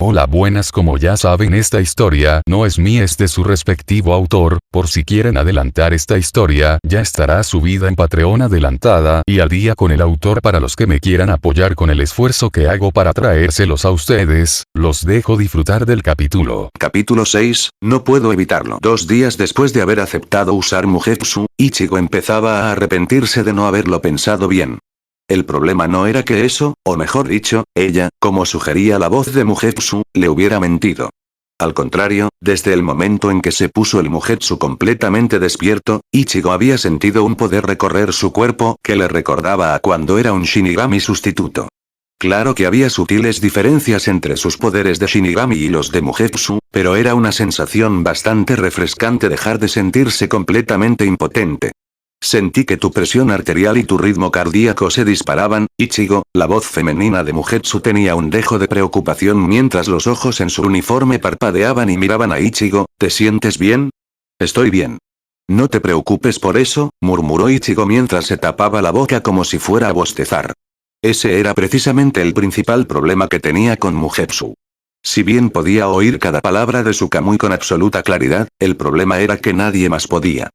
Hola, buenas. Como ya saben, esta historia no es mía, es de su respectivo autor. Por si quieren adelantar esta historia, ya estará subida en Patreon adelantada y al día con el autor. Para los que me quieran apoyar con el esfuerzo que hago para traérselos a ustedes, los dejo disfrutar del capítulo. Capítulo 6, no puedo evitarlo. 2 días después de haber aceptado usar Mugetsu, Ichigo empezaba a arrepentirse de no haberlo pensado bien. El problema no era que eso, o mejor dicho, ella, como sugería la voz de Mugetsu, le hubiera mentido. Al contrario, desde el momento en que se puso el Mugetsu completamente despierto, Ichigo había sentido un poder recorrer su cuerpo que le recordaba a cuando era un Shinigami sustituto. Claro que había sutiles diferencias entre sus poderes de Shinigami y los de Mugetsu, pero era una sensación bastante refrescante dejar de sentirse completamente impotente. Sentí que tu presión arterial y tu ritmo cardíaco se disparaban, Ichigo. La voz femenina de Mugetsu tenía un dejo de preocupación mientras los ojos en su uniforme parpadeaban y miraban a Ichigo. ¿Te sientes bien? Estoy bien. No te preocupes por eso, murmuró Ichigo mientras se tapaba la boca como si fuera a bostezar. Ese era precisamente el principal problema que tenía con Mugetsu. Si bien podía oír cada palabra de su Kamui con absoluta claridad, el problema era que nadie más podía.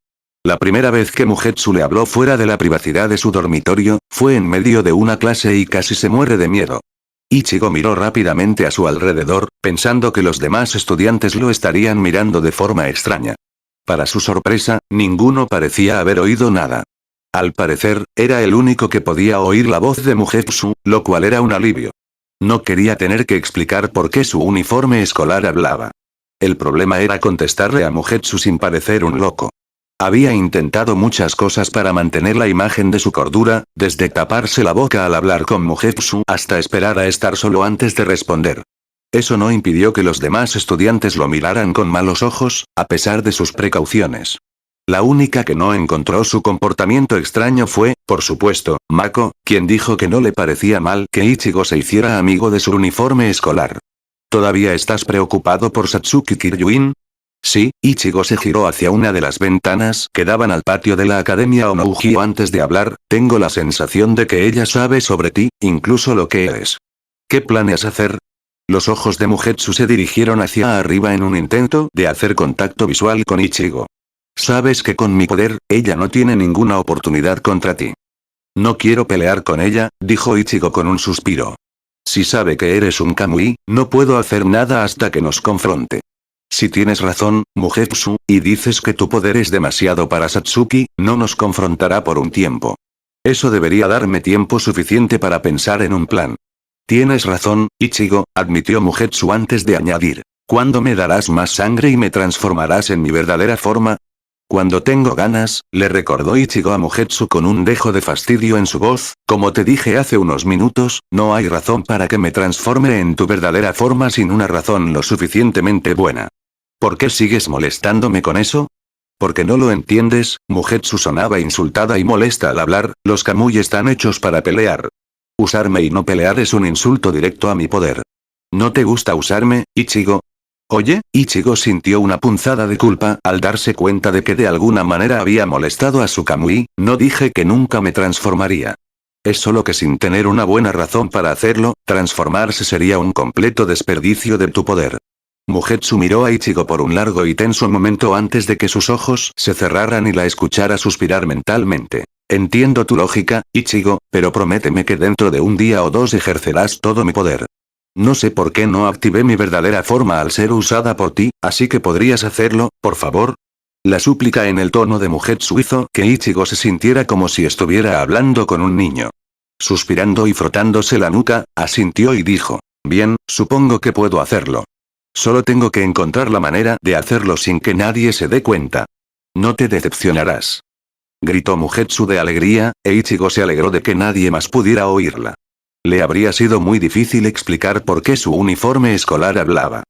La primera vez que Mugetsu le habló fuera de la privacidad de su dormitorio, fue en medio de una clase y casi se muere de miedo. Ichigo miró rápidamente a su alrededor, pensando que los demás estudiantes lo estarían mirando de forma extraña. Para su sorpresa, ninguno parecía haber oído nada. Al parecer, era el único que podía oír la voz de Mugetsu, lo cual era un alivio. No quería tener que explicar por qué su uniforme escolar hablaba. El problema era contestarle a Mugetsu sin parecer un loco. Había intentado muchas cosas para mantener la imagen de su cordura, desde taparse la boca al hablar con Mugetsu hasta esperar a estar solo antes de responder. Eso no impidió que los demás estudiantes lo miraran con malos ojos, a pesar de sus precauciones. La única que no encontró su comportamiento extraño fue, por supuesto, Mako, quien dijo que no le parecía mal que Ichigo se hiciera amigo de su uniforme escolar. ¿Todavía estás preocupado por Satsuki Kiryuin? Sí. Ichigo se giró hacia una de las ventanas que daban al patio de la Academia Onoujio antes de hablar. Tengo la sensación de que ella sabe sobre ti, incluso lo que eres. ¿Qué planeas hacer? Los ojos de Mugetsu se dirigieron hacia arriba en un intento de hacer contacto visual con Ichigo. Sabes que con mi poder, ella no tiene ninguna oportunidad contra ti. No quiero pelear con ella, dijo Ichigo con un suspiro. Si sabe que eres un Kamui, no puedo hacer nada hasta que nos confronte. Si tienes razón, Mugetsu, y dices que tu poder es demasiado para Satsuki, no nos confrontará por un tiempo. Eso debería darme tiempo suficiente para pensar en un plan. Tienes razón, Ichigo, admitió Mugetsu antes de añadir. ¿Cuándo me darás más sangre y me transformarás en mi verdadera forma? Cuando tengo ganas, le recordó Ichigo a Mugetsu con un dejo de fastidio en su voz. Como te dije hace unos minutos, no hay razón para que me transforme en tu verdadera forma sin una razón lo suficientemente buena. ¿Por qué sigues molestándome con eso? Porque no lo entiendes. Mugetsu sonaba insultada y molesta al hablar. Los Kamui están hechos para pelear. Usarme y no pelear es un insulto directo a mi poder. ¿No te gusta usarme, Ichigo? Oye, Ichigo sintió una punzada de culpa al darse cuenta de que de alguna manera había molestado a su Kamui. No dije que nunca me transformaría. Es solo que sin tener una buena razón para hacerlo, transformarse sería un completo desperdicio de tu poder. Mugetsu miró a Ichigo por un largo y tenso momento antes de que sus ojos se cerraran y la escuchara suspirar mentalmente. Entiendo tu lógica, Ichigo, pero prométeme que dentro de un día o dos ejercerás todo mi poder. No sé por qué no activé mi verdadera forma al ser usada por ti, así que podrías hacerlo, por favor. La súplica en el tono de Mugetsu hizo que Ichigo se sintiera como si estuviera hablando con un niño. Suspirando y frotándose la nuca, asintió y dijo, bien, supongo que puedo hacerlo. Solo tengo que encontrar la manera de hacerlo sin que nadie se dé cuenta. No te decepcionarás. Gritó Mugetsu de alegría, e Ichigo se alegró de que nadie más pudiera oírla. Le habría sido muy difícil explicar por qué su uniforme escolar hablaba.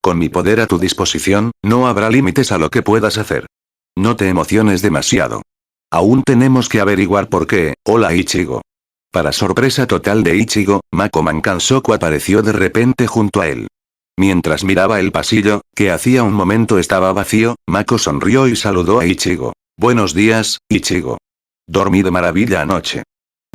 Con mi poder a tu disposición, no habrá límites a lo que puedas hacer. No te emociones demasiado. Aún tenemos que averiguar por qué. Hola Ichigo. Para sorpresa total de Ichigo, Mako Mankansoku apareció de repente junto a él. Mientras miraba el pasillo, que hacía un momento estaba vacío, Mako sonrió y saludó a Ichigo. Buenos días, Ichigo. Dormí de maravilla anoche.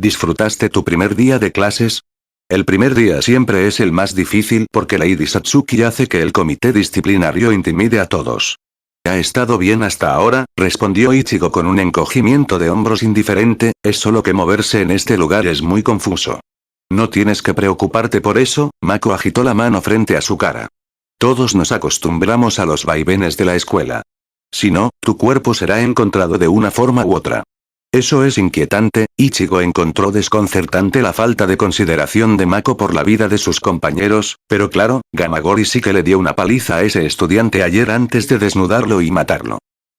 ¿Disfrutaste tu primer día de clases? El primer día siempre es el más difícil porque Lady Satsuki hace que el comité disciplinario intimide a todos. Ha estado bien hasta ahora, respondió Ichigo con un encogimiento de hombros indiferente, es solo que moverse en este lugar es muy confuso. No tienes que preocuparte por eso, Mako agitó la mano frente a su cara. Todos nos acostumbramos a los vaivenes de la escuela. Si no, tu cuerpo será encontrado de una forma u otra. Eso es inquietante, Ichigo encontró desconcertante la falta de consideración de Mako por la vida de sus compañeros, pero claro, Gamagori sí que le dio una paliza a ese estudiante ayer antes de desnudarlo y matarlo.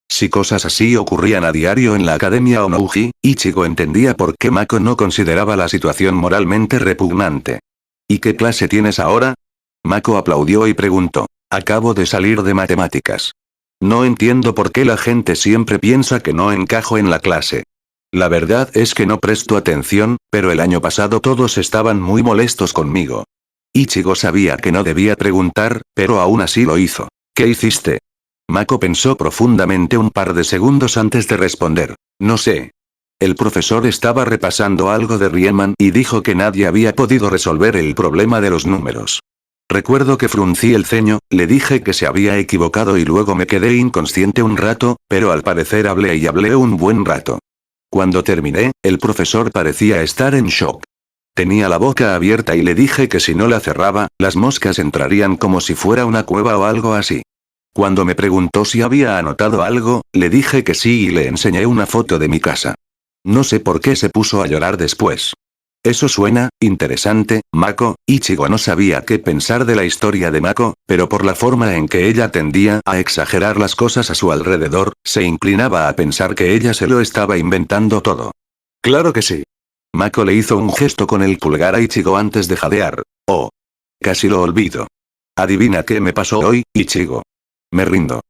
Si cosas así ocurrían a diario en la Academia Onouji, Ichigo entendía por qué Mako no consideraba la situación moralmente repugnante. ¿Y qué clase tienes ahora? Mako aplaudió y preguntó. Acabo de salir de matemáticas. No entiendo por qué la gente siempre piensa que no encajo en la clase. La verdad es que no presto atención, pero el año pasado todos estaban muy molestos conmigo. Ichigo sabía que no debía preguntar, pero aún así lo hizo. ¿Qué hiciste? Mako pensó profundamente un par de segundos antes de responder. No sé. El profesor estaba repasando algo de Riemann y dijo que nadie había podido resolver el problema de los números. Recuerdo que fruncí el ceño, le dije que se había equivocado y luego me quedé inconsciente un rato, pero al parecer hablé y hablé un buen rato. Cuando terminé, el profesor parecía estar en shock. Tenía la boca abierta y le dije que si no la cerraba, las moscas entrarían como si fuera una cueva o algo así. Cuando me preguntó si había anotado algo, le dije que sí y le enseñé una foto de mi casa. No sé por qué se puso a llorar después. Eso suena interesante, Mako. Ichigo no sabía qué pensar de la historia de Mako, pero por la forma en que ella tendía a exagerar las cosas a su alrededor, se inclinaba a pensar que ella se lo estaba inventando todo. Claro que sí. Mako le hizo un gesto con el pulgar a Ichigo antes de jadear. Oh. Casi lo olvido. Adivina qué me pasó hoy, Ichigo. Me rindo.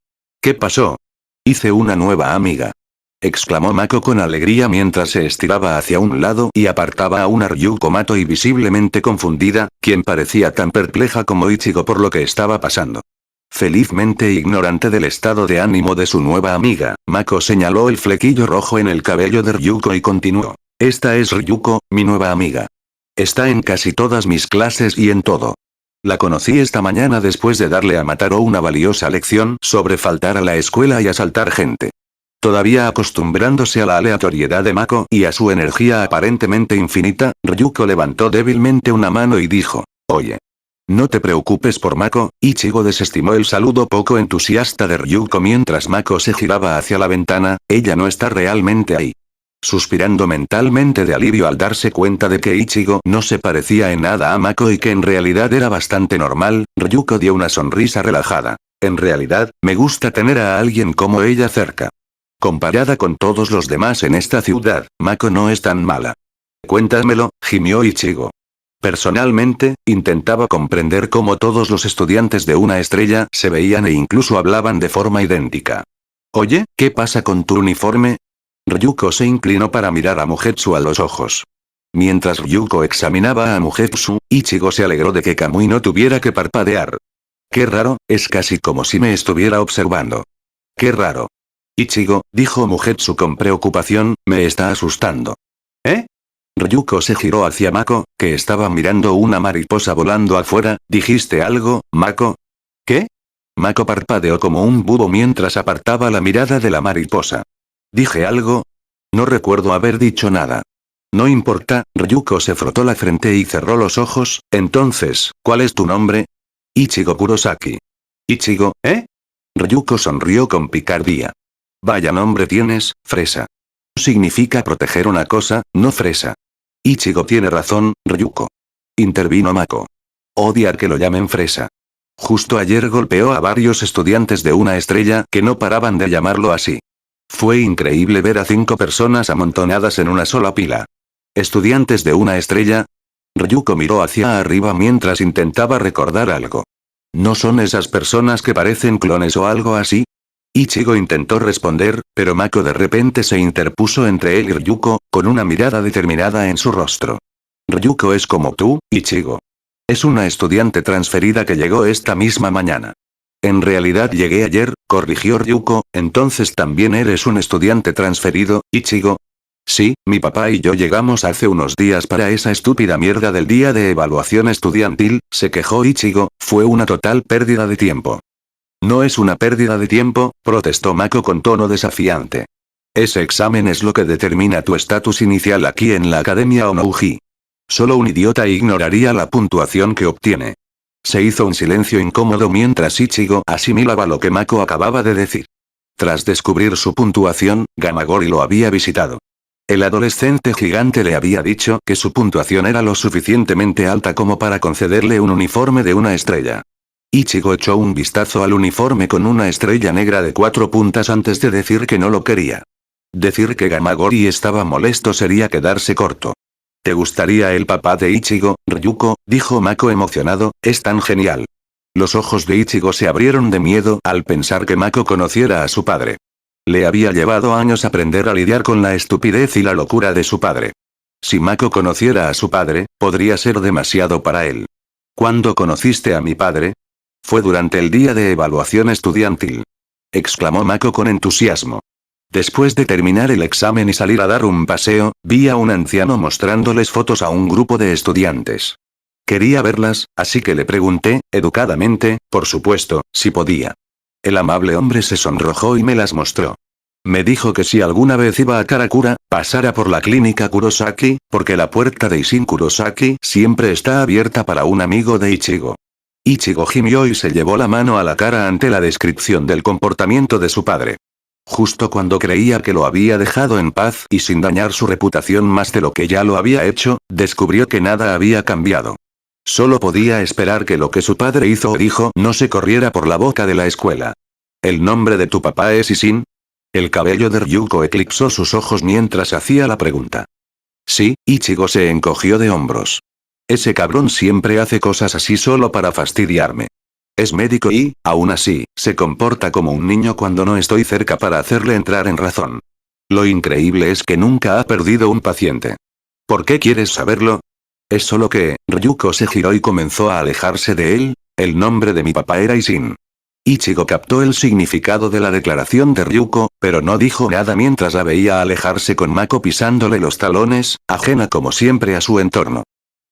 ¿Qué pasó? Hice una nueva amiga. Exclamó Mako con alegría mientras se estiraba hacia un lado y apartaba a una Ryuko Mato y visiblemente confundida, quien parecía tan perpleja como Ichigo por lo que estaba pasando. Felizmente ignorante del estado de ánimo de su nueva amiga, Mako señaló el flequillo rojo en el cabello de Ryuko y continuó. Esta es Ryuko, mi nueva amiga. Está en casi todas mis clases y en todo. La conocí esta mañana después de darle a Mataro una valiosa lección sobre faltar a la escuela y asaltar gente. Todavía acostumbrándose a la aleatoriedad de Mako y a su energía aparentemente infinita, Ryuko levantó débilmente una mano y dijo, oye. No te preocupes por Mako. Ichigo desestimó el saludo poco entusiasta de Ryuko mientras Mako se giraba hacia la ventana, ella no está realmente ahí. Suspirando mentalmente de alivio al darse cuenta de que Ichigo no se parecía en nada a Mako y que en realidad era bastante normal, Ryuko dio una sonrisa relajada. En realidad, me gusta tener a alguien como ella cerca. Comparada con todos los demás en esta ciudad, Mako no es tan mala. Cuéntamelo, gimió Ichigo. Personalmente, intentaba comprender cómo todos los estudiantes de una estrella se veían e incluso hablaban de forma idéntica. Oye, ¿qué pasa con tu uniforme? Ryuko se inclinó para mirar a Mugetsu a los ojos. Mientras Ryuko examinaba a Mugetsu, Ichigo se alegró de que Kamui no tuviera que parpadear. Qué raro, es casi como si me estuviera observando. Qué raro. Ichigo, dijo Mugetsu con preocupación, me está asustando. ¿Eh? Ryuko se giró hacia Mako, que estaba mirando una mariposa volando afuera. ¿Dijiste algo, Mako? ¿Qué? Mako parpadeó como un búho mientras apartaba la mirada de la mariposa. ¿Dije algo? No recuerdo haber dicho nada. No importa, Ryuko se frotó la frente y cerró los ojos. Entonces, ¿cuál es tu nombre? Ichigo Kurosaki. Ichigo, ¿eh? Ryuko sonrió con picardía. Vaya nombre tienes, fresa. Significa proteger una cosa, no fresa. Ichigo tiene razón, Ryuko. Intervino Mako. Odiar que lo llamen fresa. Justo ayer golpeó a varios estudiantes de una estrella que no paraban de llamarlo así. Fue increíble ver a 5 personas amontonadas en una sola pila. ¿Estudiantes de una estrella? Ryuko miró hacia arriba mientras intentaba recordar algo. ¿No son esas personas que parecen clones o algo así? Ichigo intentó responder, pero Mako de repente se interpuso entre él y Ryuko, con una mirada determinada en su rostro. Ryuko es como tú, Ichigo. Es una estudiante transferida que llegó esta misma mañana. En realidad llegué ayer, corrigió Ryuko, entonces también eres un estudiante transferido, Ichigo. Sí, mi papá y yo llegamos hace unos días para esa estúpida mierda del día de evaluación estudiantil, se quejó Ichigo, fue una total pérdida de tiempo. No es una pérdida de tiempo, protestó Mako con tono desafiante. Ese examen es lo que determina tu estatus inicial aquí en la Academia Onouji. Solo un idiota ignoraría la puntuación que obtiene. Se hizo un silencio incómodo mientras Ichigo asimilaba lo que Mako acababa de decir. Tras descubrir su puntuación, Gamagori lo había visitado. El adolescente gigante le había dicho que su puntuación era lo suficientemente alta como para concederle un uniforme de una estrella. Ichigo echó un vistazo al uniforme con una estrella negra de 4 puntas antes de decir que no lo quería. Decir que Gamagori estaba molesto sería quedarse corto. ¿Te gustaría el papá de Ichigo, Ryuko?, dijo Mako emocionado, es tan genial. Los ojos de Ichigo se abrieron de miedo al pensar que Mako conociera a su padre. Le había llevado años aprender a lidiar con la estupidez y la locura de su padre. Si Mako conociera a su padre, podría ser demasiado para él. ¿Cuándo conociste a mi padre? Fue durante el día de evaluación estudiantil. Exclamó Mako con entusiasmo. Después de terminar el examen y salir a dar un paseo, vi a un anciano mostrándoles fotos a un grupo de estudiantes. Quería verlas, así que le pregunté, educadamente, por supuesto, si podía. El amable hombre se sonrojó y me las mostró. Me dijo que si alguna vez iba a Karakura, pasara por la clínica Kurosaki, porque la puerta de Ishin Kurosaki siempre está abierta para un amigo de Ichigo. Ichigo gimió y se llevó la mano a la cara ante la descripción del comportamiento de su padre. Justo cuando creía que lo había dejado en paz y sin dañar su reputación más de lo que ya lo había hecho, descubrió que nada había cambiado. Solo podía esperar que lo que su padre hizo o dijo no se corriera por la boca de la escuela. ¿El nombre de tu papá es Ishin? El cabello de Ryuko eclipsó sus ojos mientras hacía la pregunta. Sí, Ichigo se encogió de hombros. Ese cabrón siempre hace cosas así solo para fastidiarme. Es médico y, aún así, se comporta como un niño cuando no estoy cerca para hacerle entrar en razón. Lo increíble es que nunca ha perdido un paciente. ¿Por qué quieres saberlo? Es solo que, Ryuko se giró y comenzó a alejarse de él, el nombre de mi papá era Ishin. Ichigo captó el significado de la declaración de Ryuko, pero no dijo nada mientras la veía alejarse con Mako pisándole los talones, ajena como siempre a su entorno.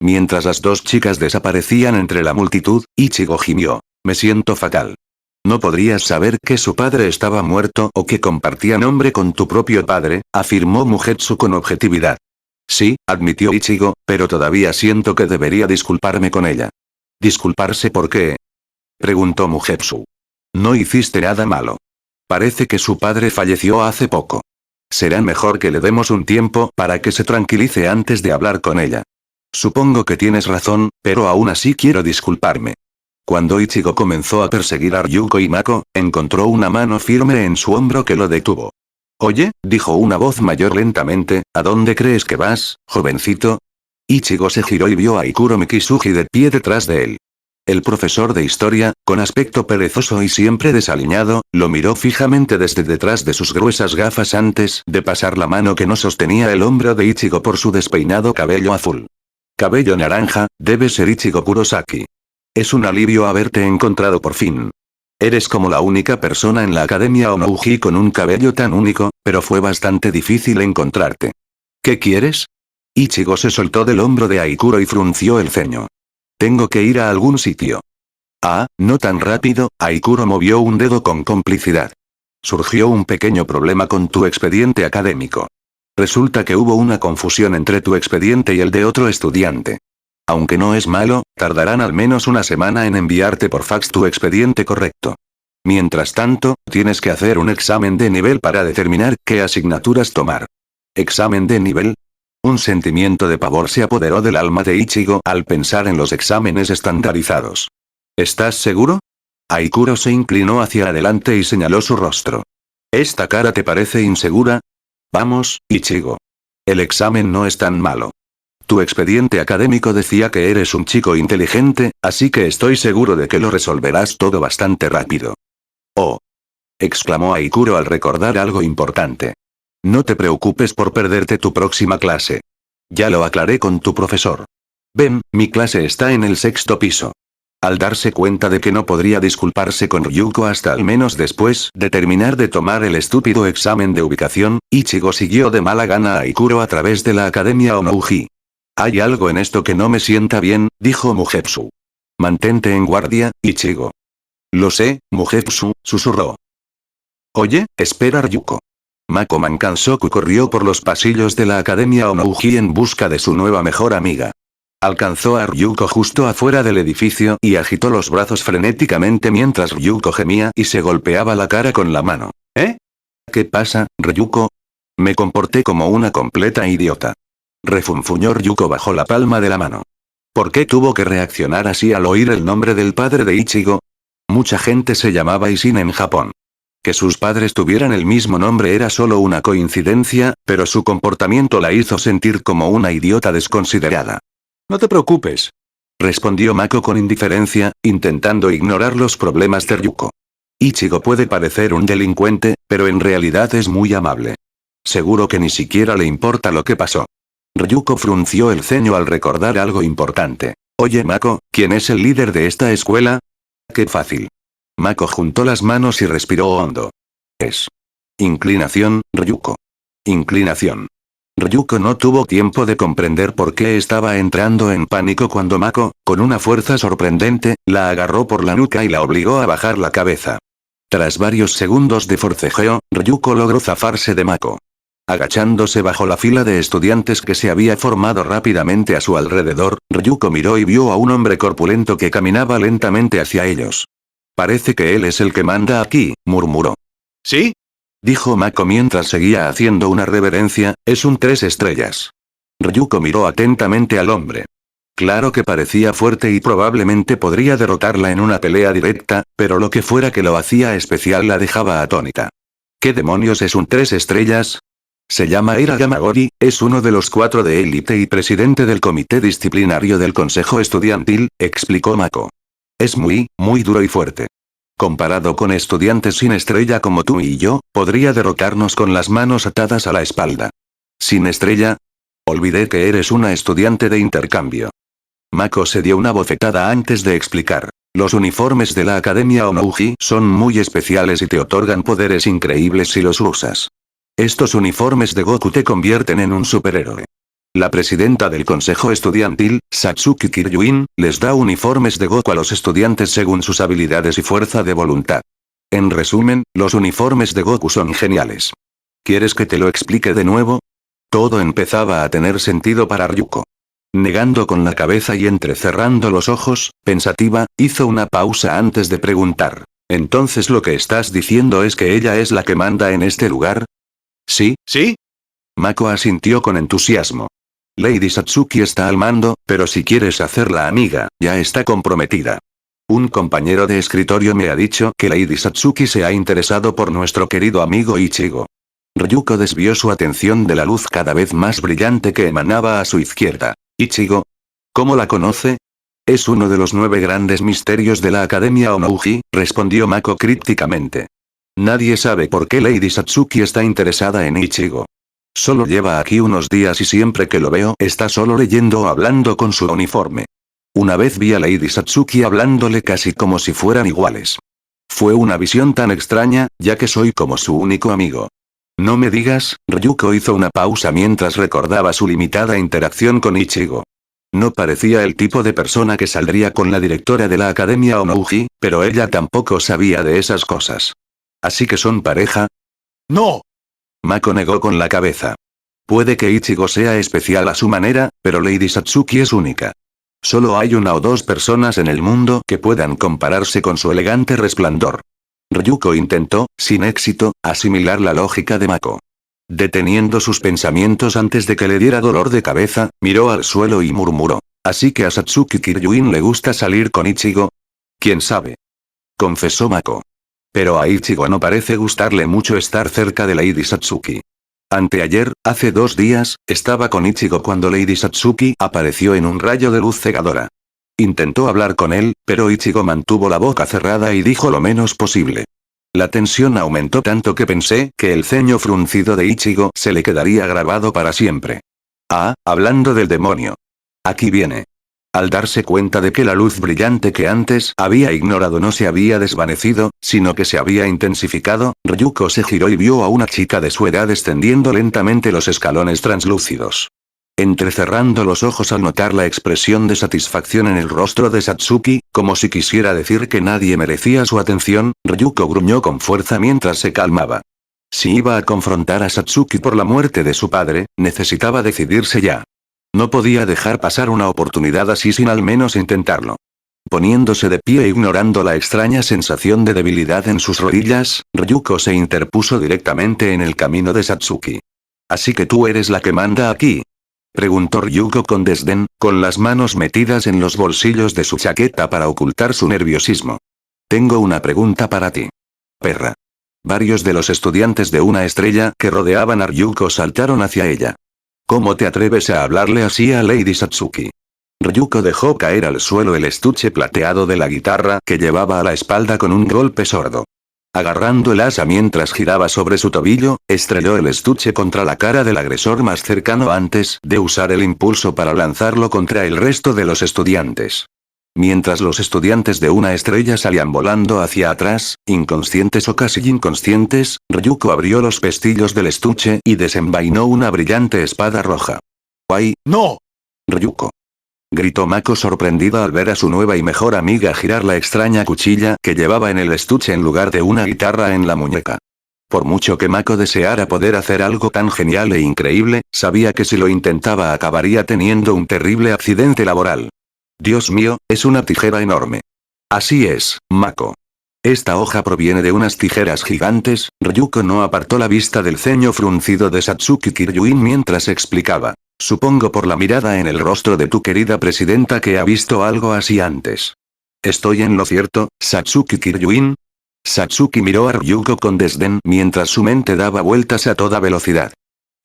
Mientras las dos chicas desaparecían entre la multitud, Ichigo gimió. Me siento fatal. ¿No podrías saber que su padre estaba muerto o que compartía nombre con tu propio padre?, afirmó Mugetsu con objetividad. Sí, admitió Ichigo, pero todavía siento que debería disculparme con ella. ¿Disculparse por qué?, preguntó Mugetsu. No hiciste nada malo. Parece que su padre falleció hace poco. Será mejor que le demos un tiempo para que se tranquilice antes de hablar con ella. Supongo que tienes razón, pero aún así quiero disculparme. Cuando Ichigo comenzó a perseguir a Ryuko y Mako, encontró una mano firme en su hombro que lo detuvo. Oye, dijo una voz mayor lentamente, ¿a dónde crees que vas, jovencito? Ichigo se giró y vio a Ikuro Mikisugi de pie detrás de él. El profesor de historia, con aspecto perezoso y siempre desaliñado, lo miró fijamente desde detrás de sus gruesas gafas antes de pasar la mano que no sostenía el hombro de Ichigo por su despeinado cabello azul. Cabello naranja, debe ser Ichigo Kurosaki. Es un alivio haberte encontrado por fin. Eres como la única persona en la Academia Onouji con un cabello tan único, pero fue bastante difícil encontrarte. ¿Qué quieres? Ichigo se soltó del hombro de Aikuro y frunció el ceño. Tengo que ir a algún sitio. Ah, no tan rápido, Aikuro movió un dedo con complicidad. Surgió un pequeño problema con tu expediente académico. Resulta que hubo una confusión entre tu expediente y el de otro estudiante. Aunque no es malo, tardarán al menos una semana en enviarte por fax tu expediente correcto. Mientras tanto, tienes que hacer un examen de nivel para determinar qué asignaturas tomar. ¿Examen de nivel? Un sentimiento de pavor se apoderó del alma de Ichigo al pensar en los exámenes estandarizados. ¿Estás seguro? Aikuro se inclinó hacia adelante y señaló su rostro. ¿Esta cara te parece insegura? Vamos, Ichigo. El examen no es tan malo. Tu expediente académico decía que eres un chico inteligente, así que estoy seguro de que lo resolverás todo bastante rápido. Oh. Exclamó Aikuro al recordar algo importante. No te preocupes por perderte tu próxima clase. Ya lo aclaré con tu profesor. Ven, mi clase está en el 6.º piso. Al darse cuenta de que no podría disculparse con Ryuko hasta al menos después de terminar de tomar el estúpido examen de ubicación, Ichigo siguió de mala gana a Ikuro a través de la Academia Onouji. Hay algo en esto que no me sienta bien, dijo Mugetsu. Mantente en guardia, Ichigo. Lo sé, Mugetsu, susurró. Oye, espera Ryuko. Mako Mankansoku corrió por los pasillos de la Academia Onouji en busca de su nueva mejor amiga. Alcanzó a Ryuko justo afuera del edificio y agitó los brazos frenéticamente mientras Ryuko gemía y se golpeaba la cara con la mano. ¿Eh? ¿Qué pasa, Ryuko? Me comporté como una completa idiota. Refunfuñó Ryuko bajo la palma de la mano. ¿Por qué tuvo que reaccionar así al oír el nombre del padre de Ichigo? Mucha gente se llamaba Isin en Japón. Que sus padres tuvieran el mismo nombre era solo una coincidencia, pero su comportamiento la hizo sentir como una idiota desconsiderada. No te preocupes, respondió Mako con indiferencia, intentando ignorar los problemas de Ryuko. Ichigo puede parecer un delincuente, pero en realidad es muy amable. Seguro que ni siquiera le importa lo que pasó. Ryuko frunció el ceño al recordar algo importante. Oye Mako, ¿quién es el líder de esta escuela? Qué fácil. Mako juntó las manos y respiró hondo. Es. Inclinación, Ryuko. Inclinación. Ryuko no tuvo tiempo de comprender por qué estaba entrando en pánico cuando Mako, con una fuerza sorprendente, la agarró por la nuca y la obligó a bajar la cabeza. Tras varios segundos de forcejeo, Ryuko logró zafarse de Mako. Agachándose bajo la fila de estudiantes que se había formado rápidamente a su alrededor, Ryuko miró y vio a un hombre corpulento que caminaba lentamente hacia ellos. Parece que él es el que manda aquí, murmuró. ¿Sí? Dijo Mako mientras seguía haciendo una reverencia, es un 3 estrellas. Ryuko miró atentamente al hombre. Claro que parecía fuerte y probablemente podría derrotarla en una pelea directa, pero lo que fuera que lo hacía especial la dejaba atónita. ¿Qué demonios es un 3 estrellas? Se llama Eira Yamagori, es uno de los 4 de élite y presidente del comité disciplinario del consejo estudiantil, explicó Mako. Es muy duro y fuerte. Comparado con estudiantes sin estrella como tú y yo, podría derrotarnos con las manos atadas a la espalda. ¿Sin estrella? Olvidé que eres una estudiante de intercambio. Mako se dio una bofetada antes de explicar. Los uniformes de la Academia Onouji son muy especiales y te otorgan poderes increíbles si los usas. Estos uniformes de Goku te convierten en un superhéroe. La presidenta del consejo estudiantil, Satsuki Kiryuin, les da uniformes de Goku a los estudiantes según sus habilidades y fuerza de voluntad. En resumen, los uniformes de Goku son geniales. ¿Quieres que te lo explique de nuevo? Todo empezaba a tener sentido para Ryuko. Negando con la cabeza y entrecerrando los ojos, pensativa, hizo una pausa antes de preguntar. ¿Entonces lo que estás diciendo es que ella es la que manda en este lugar? Sí. Mako asintió con entusiasmo. Lady Satsuki está al mando, pero si quieres hacerla amiga, ya está comprometida. Un compañero de escritorio me ha dicho que Lady Satsuki se ha interesado por nuestro querido amigo Ichigo. Ryuko desvió su atención de la luz cada vez más brillante que emanaba a su izquierda. ¿Ichigo? ¿Cómo la conoce? Es uno de los 9 grandes misterios de la Academia Onouji, respondió Mako crípticamente. Nadie sabe por qué Lady Satsuki está interesada en Ichigo. Solo lleva aquí unos días y siempre que lo veo está solo leyendo o hablando con su uniforme. Una vez vi a Lady Satsuki hablándole casi como si fueran iguales. Fue una visión tan extraña, ya que soy como su único amigo. No me digas, Ryuko hizo una pausa mientras recordaba su limitada interacción con Ichigo. No parecía el tipo de persona que saldría con la directora de la Academia Onouji, pero ella tampoco sabía de esas cosas. ¿Así que son pareja? ¡No! Mako negó con la cabeza. Puede que Ichigo sea especial a su manera, pero Lady Satsuki es única. Solo hay 1 o 2 personas en el mundo que puedan compararse con su elegante resplandor. Ryuko intentó, sin éxito, asimilar la lógica de Mako. Deteniendo sus pensamientos antes de que le diera dolor de cabeza, miró al suelo y murmuró. ¿Así que a Satsuki Kiryuin le gusta salir con Ichigo? ¿Quién sabe? Confesó Mako. Pero a Ichigo no parece gustarle mucho estar cerca de Lady Satsuki. Anteayer, hace 2 días, estaba con Ichigo cuando Lady Satsuki apareció en un rayo de luz cegadora. Intentó hablar con él, pero Ichigo mantuvo la boca cerrada y dijo lo menos posible. La tensión aumentó tanto que pensé que el ceño fruncido de Ichigo se le quedaría grabado para siempre. Ah, hablando del demonio. Aquí viene. Al darse cuenta de que la luz brillante que antes había ignorado no se había desvanecido, sino que se había intensificado, Ryuko se giró y vio a una chica de su edad descendiendo lentamente los escalones translúcidos. Entrecerrando los ojos al notar la expresión de satisfacción en el rostro de Satsuki, como si quisiera decir que nadie merecía su atención, Ryuko gruñó con fuerza mientras se calmaba. Si iba a confrontar a Satsuki por la muerte de su padre, necesitaba decidirse ya. No podía dejar pasar una oportunidad así sin al menos intentarlo. Poniéndose de pie e ignorando la extraña sensación de debilidad en sus rodillas, Ryuko se interpuso directamente en el camino de Satsuki. ¿Así que tú eres la que manda aquí?, preguntó Ryuko con desdén, con las manos metidas en los bolsillos de su chaqueta para ocultar su nerviosismo. Tengo una pregunta para ti. Perra. Varios de los estudiantes de una estrella que rodeaban a Ryuko saltaron hacia ella. ¿Cómo te atreves a hablarle así a Lady Satsuki? Ryuko dejó caer al suelo el estuche plateado de la guitarra que llevaba a la espalda con un golpe sordo. Agarrando el asa mientras giraba sobre su tobillo, estrelló el estuche contra la cara del agresor más cercano antes de usar el impulso para lanzarlo contra el resto de los estudiantes. Mientras los estudiantes de una estrella salían volando hacia atrás, inconscientes o casi inconscientes, Ryuko abrió los pestillos del estuche y desenvainó una brillante espada roja. ¡Ay, no! Ryuko, gritó Mako sorprendida al ver a su nueva y mejor amiga girar la extraña cuchilla que llevaba en el estuche en lugar de una guitarra en la muñeca. Por mucho que Mako deseara poder hacer algo tan genial e increíble, sabía que si lo intentaba acabaría teniendo un terrible accidente laboral. Dios mío, es una tijera enorme. Así es, Mako. Esta hoja proviene de unas tijeras gigantes. Ryuko no apartó la vista del ceño fruncido de Satsuki Kiryuin mientras explicaba. Supongo por la mirada en el rostro de tu querida presidenta que ha visto algo así antes. ¿Estoy en lo cierto, Satsuki Kiryuin? Satsuki miró a Ryuko con desdén mientras su mente daba vueltas a toda velocidad.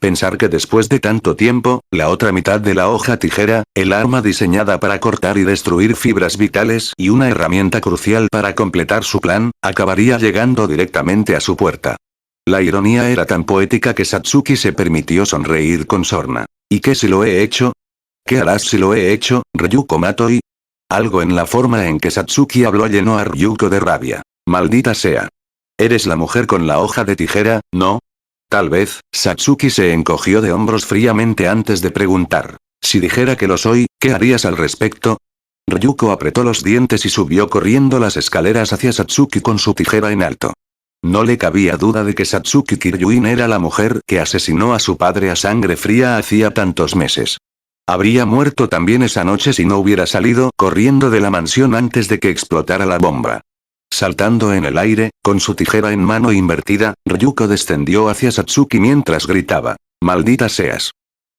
Pensar que después de tanto tiempo, la otra mitad de la hoja tijera, el arma diseñada para cortar y destruir fibras vitales y una herramienta crucial para completar su plan, acabaría llegando directamente a su puerta. La ironía era tan poética que Satsuki se permitió sonreír con sorna. ¿Y qué si lo he hecho? ¿Qué harás si lo he hecho, Ryuko Matoi? Algo en la forma en que Satsuki habló llenó a Ryuko de rabia. Maldita sea. Eres la mujer con la hoja de tijera, ¿no? Tal vez. Satsuki se encogió de hombros fríamente antes de preguntar. Si dijera que lo soy, ¿qué harías al respecto? Ryuko apretó los dientes y subió corriendo las escaleras hacia Satsuki con su tijera en alto. No le cabía duda de que Satsuki Kiryuin era la mujer que asesinó a su padre a sangre fría hacía tantos meses. Habría muerto también esa noche si no hubiera salido corriendo de la mansión antes de que explotara la bomba. Saltando en el aire, con su tijera en mano invertida, Ryuko descendió hacia Satsuki mientras gritaba. Maldita seas.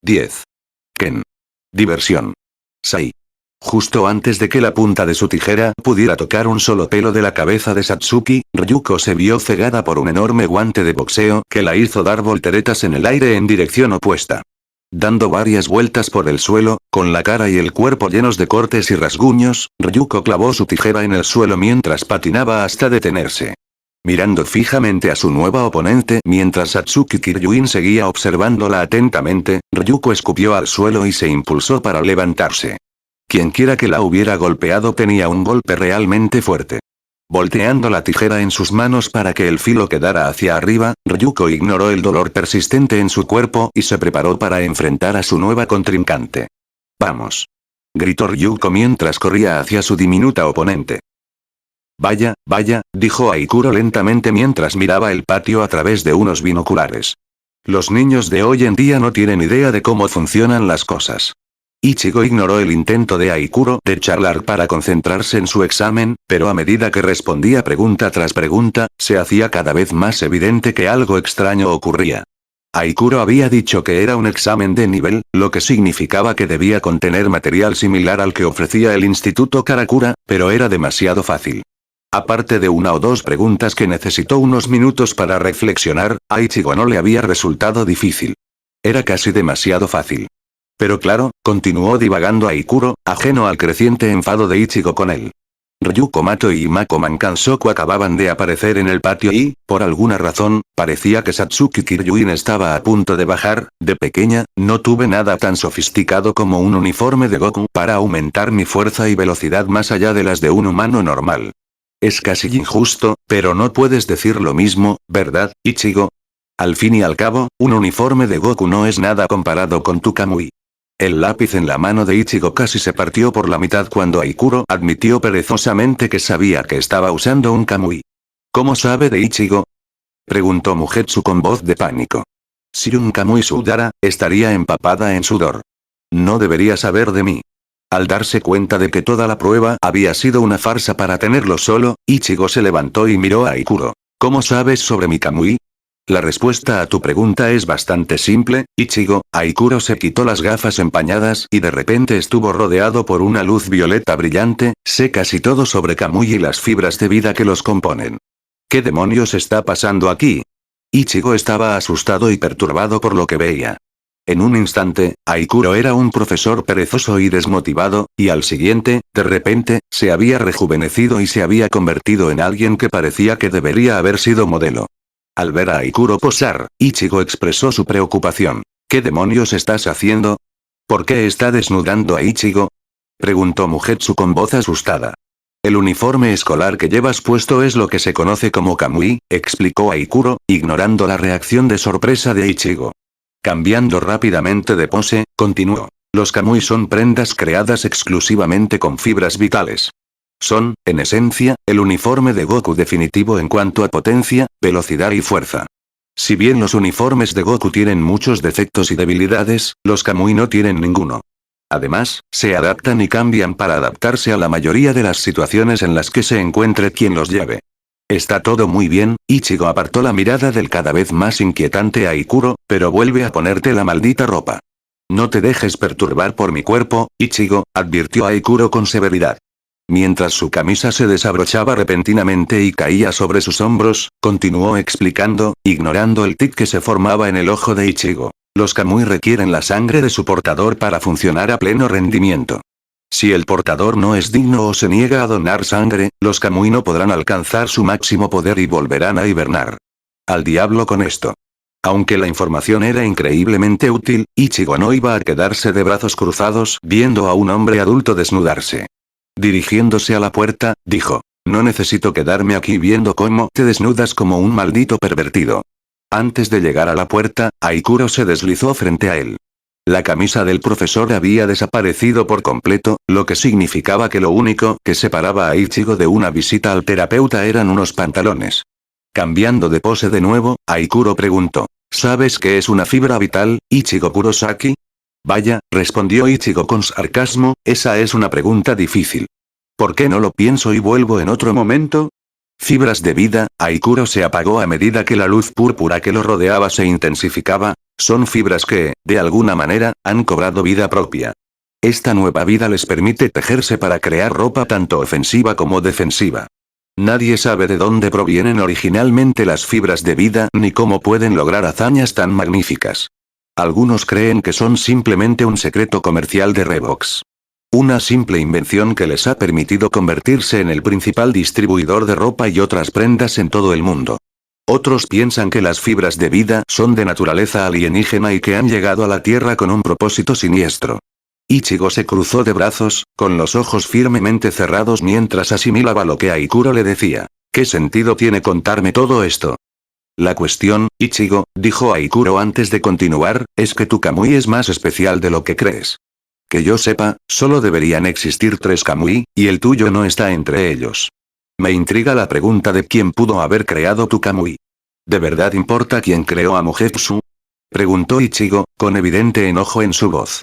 10. Ken. Diversión. Sai. Justo antes de que la punta de su tijera pudiera tocar un solo pelo de la cabeza de Satsuki, Ryuko se vio cegada por un enorme guante de boxeo que la hizo dar volteretas en el aire en dirección opuesta. Dando varias vueltas por el suelo, con la cara y el cuerpo llenos de cortes y rasguños, Ryuko clavó su tijera en el suelo mientras patinaba hasta detenerse. Mirando fijamente a su nueva oponente mientras Satsuki Kiryuin seguía observándola atentamente, Ryuko escupió al suelo y se impulsó para levantarse. Quienquiera que la hubiera golpeado tenía un golpe realmente fuerte. Volteando la tijera en sus manos para que el filo quedara hacia arriba, Ryuko ignoró el dolor persistente en su cuerpo y se preparó para enfrentar a su nueva contrincante. ¡Vamos!, gritó Ryuko mientras corría hacia su diminuta oponente. Vaya, vaya, dijo Aikuro lentamente mientras miraba el patio a través de unos binoculares. Los niños de hoy en día no tienen idea de cómo funcionan las cosas. Ichigo ignoró el intento de Aikuro de charlar para concentrarse en su examen, pero a medida que respondía pregunta tras pregunta, se hacía cada vez más evidente que algo extraño ocurría. Aikuro había dicho que era un examen de nivel, lo que significaba que debía contener material similar al que ofrecía el Instituto Karakura, pero era demasiado fácil. Aparte de una o dos preguntas que necesitó unos minutos para reflexionar, a Ichigo no le había resultado difícil. Era casi demasiado fácil. Pero claro, continuó divagando Aikuro, ajeno al creciente enfado de Ichigo con él. Ryuko Mato y Mako Mankansoku acababan de aparecer en el patio y, por alguna razón, parecía que Satsuki Kiryuin estaba a punto de bajar. De pequeña, no tuve nada tan sofisticado como un uniforme de Goku para aumentar mi fuerza y velocidad más allá de las de un humano normal. Es casi injusto, pero no puedes decir lo mismo, ¿verdad, Ichigo? Al fin y al cabo, un uniforme de Goku no es nada comparado con tu Kamui. El lápiz en la mano de Ichigo casi se partió por la mitad cuando Aikuro admitió perezosamente que sabía que estaba usando un Kamui. ¿Cómo sabe de Ichigo?, preguntó Mugetsu con voz de pánico. Si un Kamui sudara, estaría empapada en sudor. No debería saber de mí. Al darse cuenta de que toda la prueba había sido una farsa para tenerlo solo, Ichigo se levantó y miró a Aikuro. ¿Cómo sabes sobre mi Kamui? La respuesta a tu pregunta es bastante simple, Ichigo. Aikuro se quitó las gafas empañadas y de repente estuvo rodeado por una luz violeta brillante. Sé casi todo sobre Kamui y las fibras de vida que los componen. ¿Qué demonios está pasando aquí? Ichigo estaba asustado y perturbado por lo que veía. En un instante, Aikuro era un profesor perezoso y desmotivado, y al siguiente, de repente, se había rejuvenecido y se había convertido en alguien que parecía que debería haber sido modelo. Al ver a Aikuro posar, Ichigo expresó su preocupación. ¿Qué demonios estás haciendo? ¿Por qué está desnudando a Ichigo?, preguntó Mugetsu con voz asustada. El uniforme escolar que llevas puesto es lo que se conoce como Kamui, explicó Aikuro, ignorando la reacción de sorpresa de Ichigo. Cambiando rápidamente de pose, continuó. Los Kamui son prendas creadas exclusivamente con fibras vitales. Son, en esencia, el uniforme de Goku definitivo en cuanto a potencia, velocidad y fuerza. Si bien los uniformes de Goku tienen muchos defectos y debilidades, los Kamui no tienen ninguno. Además, se adaptan y cambian para adaptarse a la mayoría de las situaciones en las que se encuentre quien los lleve. Está todo muy bien. Ichigo apartó la mirada del cada vez más inquietante Aikuro, pero vuelve a ponerte la maldita ropa. No te dejes perturbar por mi cuerpo, Ichigo, advirtió Aikuro con severidad. Mientras su camisa se desabrochaba repentinamente y caía sobre sus hombros, continuó explicando, ignorando el tic que se formaba en el ojo de Ichigo. Los Kamui requieren la sangre de su portador para funcionar a pleno rendimiento. Si el portador no es digno o se niega a donar sangre, los Kamui no podrán alcanzar su máximo poder y volverán a hibernar. Al diablo con esto. Aunque la información era increíblemente útil, Ichigo no iba a quedarse de brazos cruzados viendo a un hombre adulto desnudarse. Dirigiéndose a la puerta, dijo. No necesito quedarme aquí viendo cómo te desnudas como un maldito pervertido. Antes de llegar a la puerta, Aikuro se deslizó frente a él. La camisa del profesor había desaparecido por completo, lo que significaba que lo único que separaba a Ichigo de una visita al terapeuta eran unos pantalones. Cambiando de pose de nuevo, Aikuro preguntó. ¿Sabes qué es una fibra vital, Ichigo Kurosaki? Vaya, respondió Ichigo con sarcasmo, esa es una pregunta difícil. ¿Por qué no lo pienso y vuelvo en otro momento? Fibras de vida. Aikuro se apagó a medida que la luz púrpura que lo rodeaba se intensificaba. Son fibras que, de alguna manera, han cobrado vida propia. Esta nueva vida les permite tejerse para crear ropa tanto ofensiva como defensiva. Nadie sabe de dónde provienen originalmente las fibras de vida ni cómo pueden lograr hazañas tan magníficas. Algunos creen que son simplemente un secreto comercial de Reeboks. Una simple invención que les ha permitido convertirse en el principal distribuidor de ropa y otras prendas en todo el mundo. Otros piensan que las fibras de vida son de naturaleza alienígena y que han llegado a la Tierra con un propósito siniestro. Ichigo se cruzó de brazos, con los ojos firmemente cerrados mientras asimilaba lo que Aikuro le decía. ¿Qué sentido tiene contarme todo esto? La cuestión, Ichigo, dijo Aikuro antes de continuar, es que tu Kamui es más especial de lo que crees. Que yo sepa, solo deberían existir 3 Kamui, y el tuyo no está entre ellos. Me intriga la pregunta de quién pudo haber creado tu Kamui. ¿De verdad importa quién creó a Mugetsu?, preguntó Ichigo, con evidente enojo en su voz.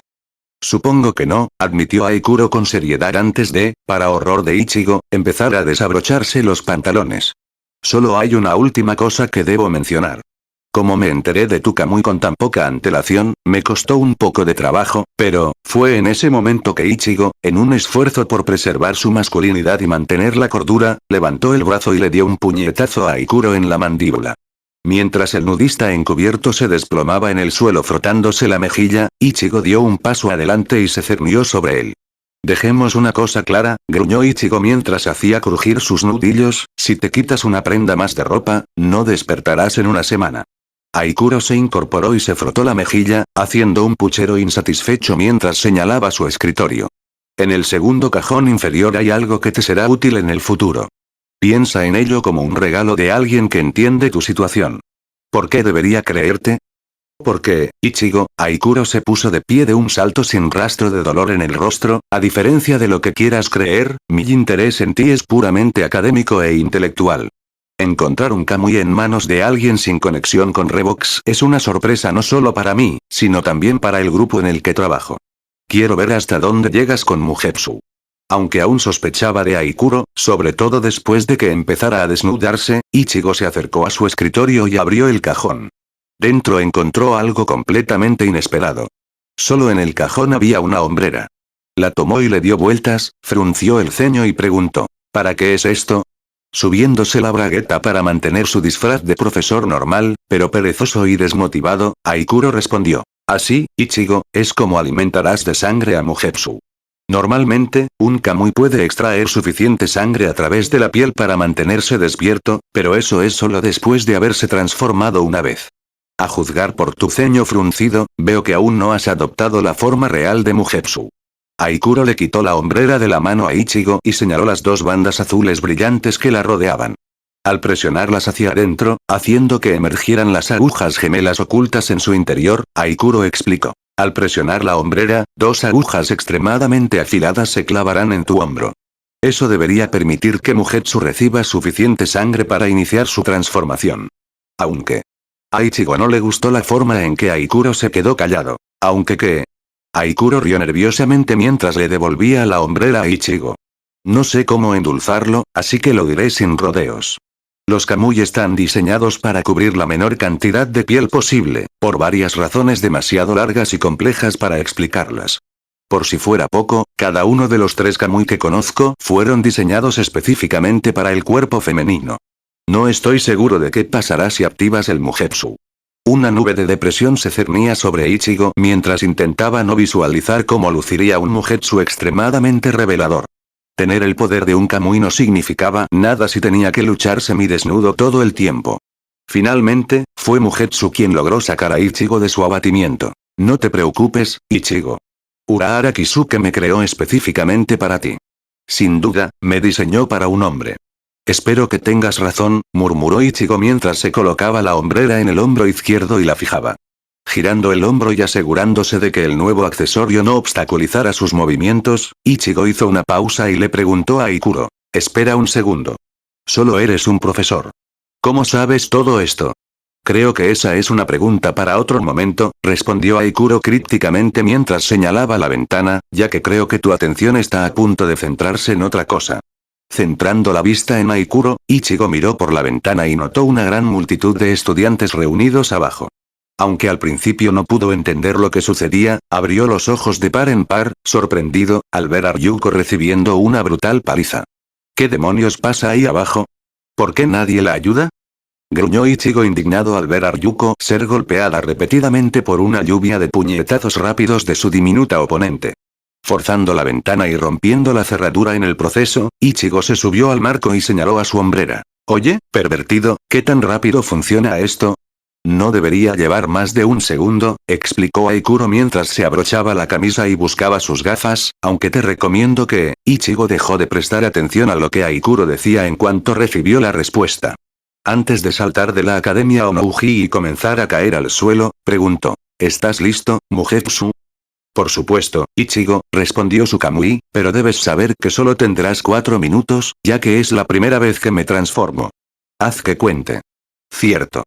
Supongo que no, admitió Aikuro con seriedad antes de, para horror de Ichigo, empezar a desabrocharse los pantalones. Solo hay una última cosa que debo mencionar. Como me enteré de tu Kamui con tan poca antelación, me costó un poco de trabajo, pero, fue en ese momento que Ichigo, en un esfuerzo por preservar su masculinidad y mantener la cordura, levantó el brazo y le dio un puñetazo a Aikuro en la mandíbula. Mientras el nudista encubierto se desplomaba en el suelo frotándose la mejilla, Ichigo dio un paso adelante y se cernió sobre él. Dejemos una cosa clara, gruñó Ichigo mientras hacía crujir sus nudillos, si te quitas una prenda más de ropa, no despertarás en una semana. Aikuro se incorporó y se frotó la mejilla, haciendo un puchero insatisfecho mientras señalaba su escritorio. En el segundo cajón inferior hay algo que te será útil en el futuro. Piensa en ello como un regalo de alguien que entiende tu situación. ¿Por qué debería creerte? Porque, Ichigo, Aikuro se puso de pie de un salto sin rastro de dolor en el rostro, a diferencia de lo que quieras creer, mi interés en ti es puramente académico e intelectual. Encontrar un Kamui en manos de alguien sin conexión con Revox es una sorpresa no solo para mí, sino también para el grupo en el que trabajo. Quiero ver hasta dónde llegas con Mugetsu. Aunque aún sospechaba de Aikuro, sobre todo después de que empezara a desnudarse, Ichigo se acercó a su escritorio y abrió el cajón. Dentro encontró algo completamente inesperado. Solo en el cajón había una hombrera. La tomó y le dio vueltas, frunció el ceño y preguntó, ¿para qué es esto? Subiéndose la bragueta para mantener su disfraz de profesor normal, pero perezoso y desmotivado, Aikuro respondió, así, Ichigo, es como alimentarás de sangre a Mugetsu. Normalmente, un Kamui puede extraer suficiente sangre a través de la piel para mantenerse despierto, pero eso es solo después de haberse transformado una vez. A juzgar por tu ceño fruncido, veo que aún no has adoptado la forma real de Mugetsu. Aikuro le quitó la hombrera de la mano a Ichigo y señaló las dos bandas azules brillantes que la rodeaban. Al presionarlas hacia adentro, haciendo que emergieran las agujas gemelas ocultas en su interior, Aikuro explicó. Al presionar la hombrera, dos agujas extremadamente afiladas se clavarán en tu hombro. Eso debería permitir que Mugetsu reciba suficiente sangre para iniciar su transformación. Aunque a Ichigo no le gustó la forma en que Aikuro se quedó callado. Aunque qué. Aikuro rió nerviosamente mientras le devolvía la hombrera a Ichigo. No sé cómo endulzarlo, así que lo diré sin rodeos. Los Kamui están diseñados para cubrir la menor cantidad de piel posible, por varias razones demasiado largas y complejas para explicarlas. Por si fuera poco, cada uno de los 3 Kamui que conozco fueron diseñados específicamente para el cuerpo femenino. No estoy seguro de qué pasará si activas el Mugetsu. Una nube de depresión se cernía sobre Ichigo mientras intentaba no visualizar cómo luciría un Mugetsu extremadamente revelador. Tener el poder de un Kamui no significaba nada si tenía que luchar semidesnudo todo el tiempo. Finalmente, fue Mugetsu quien logró sacar a Ichigo de su abatimiento. No te preocupes, Ichigo. Urahara Kisuke me creó específicamente para ti. Sin duda, me diseñó para un hombre. Espero que tengas razón, murmuró Ichigo mientras se colocaba la hombrera en el hombro izquierdo y la fijaba. Girando el hombro y asegurándose de que el nuevo accesorio no obstaculizara sus movimientos, Ichigo hizo una pausa y le preguntó a Aikuro. Espera un segundo. Solo eres un profesor. ¿Cómo sabes todo esto? Creo que esa es una pregunta para otro momento, respondió Aikuro crípticamente mientras señalaba la ventana, ya que creo que tu atención está a punto de centrarse en otra cosa. Centrando la vista en Aikuro, Ichigo miró por la ventana y notó una gran multitud de estudiantes reunidos abajo. Aunque al principio no pudo entender lo que sucedía, abrió los ojos de par en par, sorprendido, al ver a Ryuko recibiendo una brutal paliza. ¿Qué demonios pasa ahí abajo? ¿Por qué nadie la ayuda? Gruñó Ichigo indignado al ver a Ryuko ser golpeada repetidamente por una lluvia de puñetazos rápidos de su diminuta oponente. Forzando la ventana y rompiendo la cerradura en el proceso, Ichigo se subió al marco y señaló a su hombrera. Oye, pervertido, ¿qué tan rápido funciona esto? No debería llevar más de un segundo, explicó Aikuro mientras se abrochaba la camisa y buscaba sus gafas, aunque te recomiendo que... Ichigo dejó de prestar atención a lo que Aikuro decía en cuanto recibió la respuesta. Antes de saltar de la Academia Onouji y comenzar a caer al suelo, preguntó. ¿Estás listo, Mugetsu? Por supuesto, Ichigo, respondió su Kamui, pero debes saber que solo tendrás 4 minutos, ya que es la primera vez que me transformo. Haz que cuente. Cierto.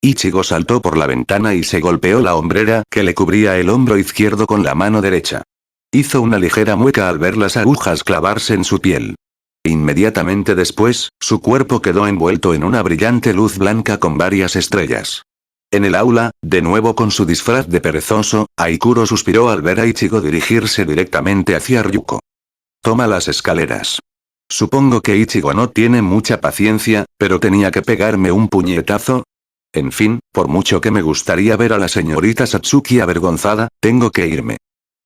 Ichigo saltó por la ventana y se golpeó la hombrera que le cubría el hombro izquierdo con la mano derecha. Hizo una ligera mueca al ver las agujas clavarse en su piel. Inmediatamente después, su cuerpo quedó envuelto en una brillante luz blanca con varias estrellas. En el aula, de nuevo con su disfraz de perezoso, Aikuro suspiró al ver a Ichigo dirigirse directamente hacia Ryuko. Toma las escaleras. Supongo que Ichigo no tiene mucha paciencia, pero tenía que pegarme un puñetazo. En fin, por mucho que me gustaría ver a la señorita Satsuki avergonzada, tengo que irme.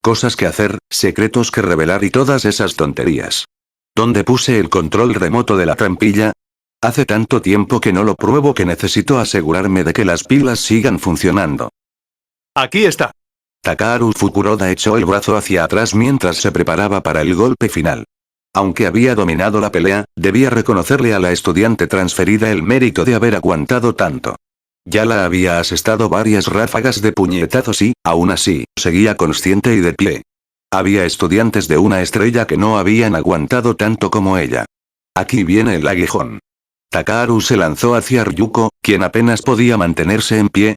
Cosas que hacer, secretos que revelar y todas esas tonterías. ¿Dónde puse el control remoto de la trampilla? Hace tanto tiempo que no lo pruebo que necesito asegurarme de que las pilas sigan funcionando. Aquí está. Takaharu Fukuroda echó el brazo hacia atrás mientras se preparaba para el golpe final. Aunque había dominado la pelea, debía reconocerle a la estudiante transferida el mérito de haber aguantado tanto. Ya la había asestado varias ráfagas de puñetazos y, aún así, seguía consciente y de pie. Había estudiantes de una estrella que no habían aguantado tanto como ella. Aquí viene el aguijón. Takaharu se lanzó hacia Ryuko, quien apenas podía mantenerse en pie.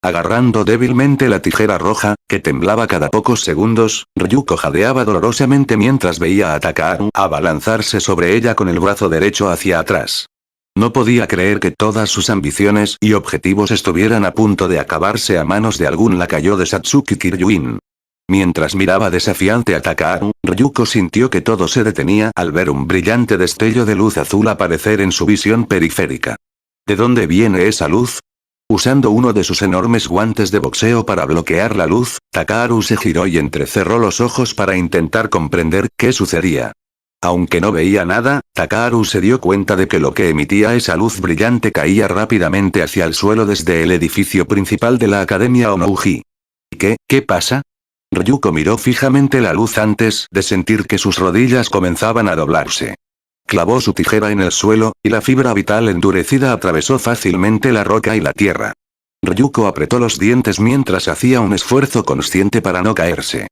Agarrando débilmente la tijera roja, que temblaba cada pocos segundos, Ryuko jadeaba dolorosamente mientras veía a Takaharu abalanzarse sobre ella con el brazo derecho hacia atrás. No podía creer que todas sus ambiciones y objetivos estuvieran a punto de acabarse a manos de algún lacayo de Satsuki Kiryuin. Mientras miraba desafiante a Takaharu, Ryuko sintió que todo se detenía al ver un brillante destello de luz azul aparecer en su visión periférica. ¿De dónde viene esa luz? Usando uno de sus enormes guantes de boxeo para bloquear la luz, Takaharu se giró y entrecerró los ojos para intentar comprender qué sucedía. Aunque no veía nada, Takaharu se dio cuenta de que lo que emitía esa luz brillante caía rápidamente hacia el suelo desde el edificio principal de la Academia Onouji. ¿Qué pasa? Ryuko miró fijamente la luz antes de sentir que sus rodillas comenzaban a doblarse. Clavó su tijera en el suelo, y la fibra vital endurecida atravesó fácilmente la roca y la tierra. Ryuko apretó los dientes mientras hacía un esfuerzo consciente para no caerse.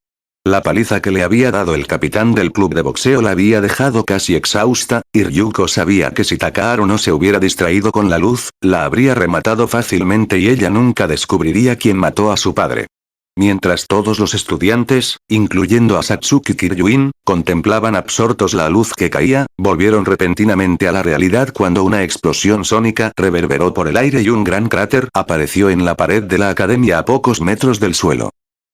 La paliza que le había dado el capitán del club de boxeo la había dejado casi exhausta, y Ryuko sabía que si Takaharu no se hubiera distraído con la luz, la habría rematado fácilmente y ella nunca descubriría quién mató a su padre. Mientras todos los estudiantes, incluyendo a Satsuki Kiryuin, contemplaban absortos la luz que caía, volvieron repentinamente a la realidad cuando una explosión sónica reverberó por el aire y un gran cráter apareció en la pared de la academia a pocos metros del suelo.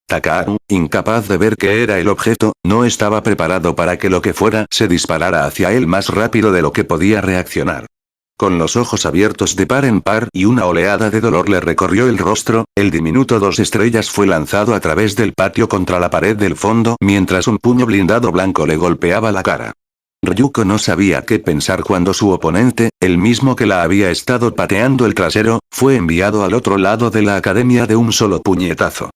Takaharu, incapaz de ver qué era el objeto, no estaba preparado para que lo que fuera se disparara hacia él más rápido de lo que podía reaccionar. Con los ojos abiertos de par en par y una oleada de dolor le recorrió el rostro, el diminuto 2 estrellas fue lanzado a través del patio contra la pared del fondo mientras un puño blindado blanco le golpeaba la cara. Ryuko no sabía qué pensar cuando su oponente, el mismo que la había estado pateando el trasero, fue enviado al otro lado de la academia de un solo puñetazo.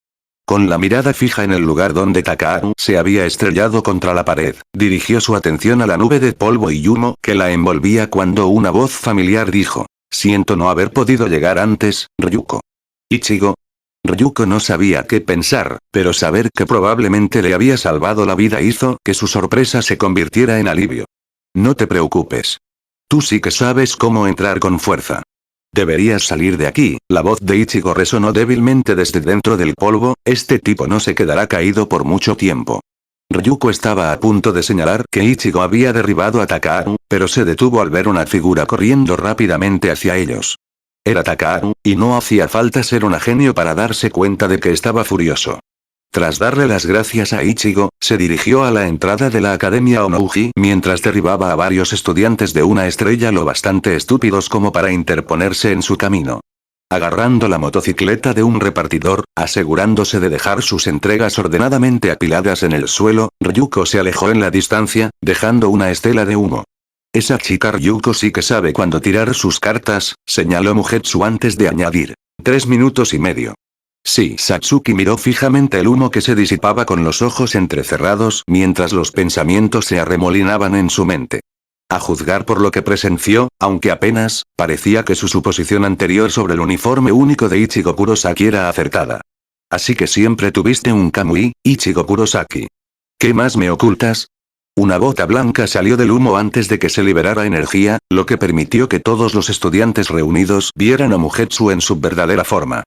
Con la mirada fija en el lugar donde Takaharu se había estrellado contra la pared, dirigió su atención a la nube de polvo y humo que la envolvía cuando una voz familiar dijo: «Siento no haber podido llegar antes, Ryuko». «Ichigo». Ryuko no sabía qué pensar, pero saber que probablemente le había salvado la vida hizo que su sorpresa se convirtiera en alivio. «No te preocupes. Tú sí que sabes cómo entrar con fuerza. Deberías salir de aquí». La voz de Ichigo resonó débilmente desde dentro del polvo. «Este tipo no se quedará caído por mucho tiempo». Ryuko estaba a punto de señalar que Ichigo había derribado a Takaharu, pero se detuvo al ver una figura corriendo rápidamente hacia ellos. Era Takaharu, y no hacía falta ser un genio para darse cuenta de que estaba furioso. Tras darle las gracias a Ichigo, se dirigió a la entrada de la Academia Onouji mientras derribaba a varios estudiantes de una estrella lo bastante estúpidos como para interponerse en su camino. Agarrando la motocicleta de un repartidor, asegurándose de dejar sus entregas ordenadamente apiladas en el suelo, Ryuko se alejó en la distancia, dejando una estela de humo. «Esa chica Ryuko sí que sabe cuándo tirar sus cartas», señaló Mugetsu antes de añadir: «3 minutos y medio». Sí, Satsuki miró fijamente el humo que se disipaba con los ojos entrecerrados mientras los pensamientos se arremolinaban en su mente. A juzgar por lo que presenció, aunque apenas, parecía que su suposición anterior sobre el uniforme único de Ichigo Kurosaki era acertada. «Así que siempre tuviste un Kamui, Ichigo Kurosaki. ¿Qué más me ocultas?». Una gota blanca salió del humo antes de que se liberara energía, lo que permitió que todos los estudiantes reunidos vieran a Mugetsu en su verdadera forma.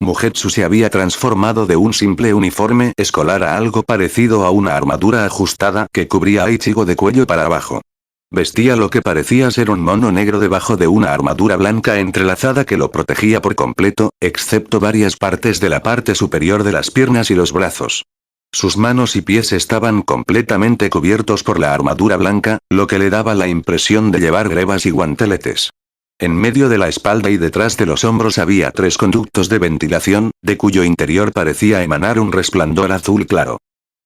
Mugetsu se había transformado de un simple uniforme escolar a algo parecido a una armadura ajustada que cubría a Ichigo de cuello para abajo. Vestía lo que parecía ser un mono negro debajo de una armadura blanca entrelazada que lo protegía por completo, excepto varias partes de la parte superior de las piernas y los brazos. Sus manos y pies estaban completamente cubiertos por la armadura blanca, lo que le daba la impresión de llevar grebas y guanteletes. En medio de la espalda y detrás de los hombros había 3 conductos de ventilación, de cuyo interior parecía emanar un resplandor azul claro.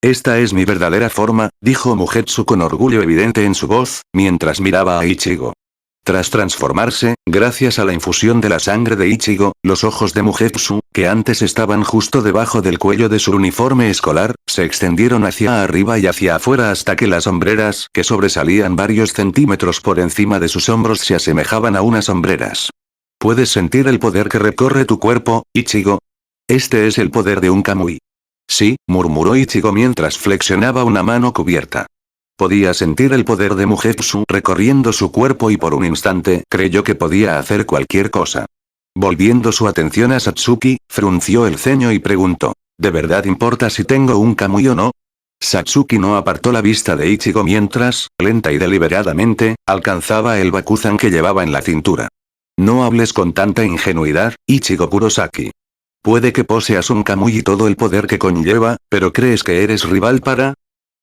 Esta es mi verdadera forma, dijo Mugetsu con orgullo evidente en su voz, mientras miraba a Ichigo. Tras transformarse, gracias a la infusión de la sangre de Ichigo, los ojos de Mugetsu, que antes estaban justo debajo del cuello de su uniforme escolar, se extendieron hacia arriba y hacia afuera hasta que las hombreras, que sobresalían varios centímetros por encima de sus hombros, se asemejaban a unas hombreras. ¿Puedes sentir el poder que recorre tu cuerpo, Ichigo? Este es el poder de un Kamui. Sí, murmuró Ichigo mientras flexionaba una mano cubierta. Podía sentir el poder de Mugetsu recorriendo su cuerpo y por un instante creyó que podía hacer cualquier cosa. Volviendo su atención a Satsuki, frunció el ceño y preguntó, ¿de verdad importa si tengo un Kamui o no? Satsuki no apartó la vista de Ichigo mientras, lenta y deliberadamente, alcanzaba el Bakuzan que llevaba en la cintura. No hables con tanta ingenuidad, Ichigo Kurosaki. Puede que poseas un Kamui y todo el poder que conlleva, pero ¿crees que eres rival para...?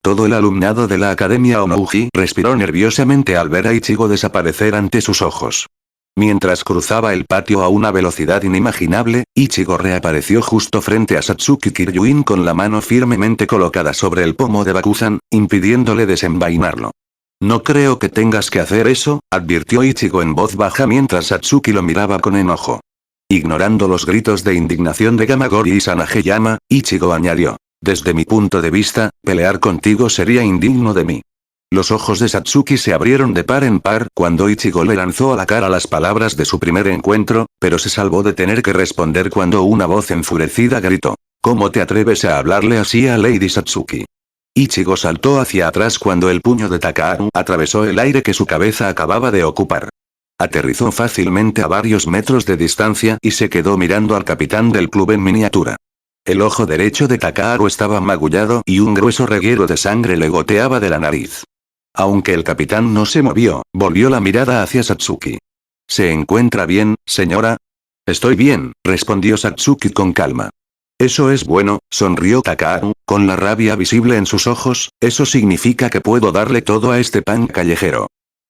Todo el alumnado de la Academia Onouji respiró nerviosamente al ver a Ichigo desaparecer ante sus ojos. Mientras cruzaba el patio a una velocidad inimaginable, Ichigo reapareció justo frente a Satsuki Kiryuin con la mano firmemente colocada sobre el pomo de Bakuzan, impidiéndole desenvainarlo. No creo que tengas que hacer eso, advirtió Ichigo en voz baja mientras Satsuki lo miraba con enojo. Ignorando los gritos de indignación de Gamagori y Sanageyama, Ichigo añadió. Desde mi punto de vista, pelear contigo sería indigno de mí. Los ojos de Satsuki se abrieron de par en par cuando Ichigo le lanzó a la cara las palabras de su primer encuentro, pero se salvó de tener que responder cuando una voz enfurecida gritó. ¿Cómo te atreves a hablarle así a Lady Satsuki? Ichigo saltó hacia atrás cuando el puño de Takaharu atravesó el aire que su cabeza acababa de ocupar. Aterrizó fácilmente a varios metros de distancia y se quedó mirando al capitán del club en miniatura. El ojo derecho de Takaharu estaba magullado y un grueso reguero de sangre le goteaba de la nariz. Aunque el capitán no se movió, volvió la mirada hacia Satsuki. ¿Se encuentra bien, señora? Estoy bien, respondió Satsuki con calma. Eso es bueno, sonrió Takaharu, con la rabia visible en sus ojos, eso significa que puedo darle todo a este pan callejero.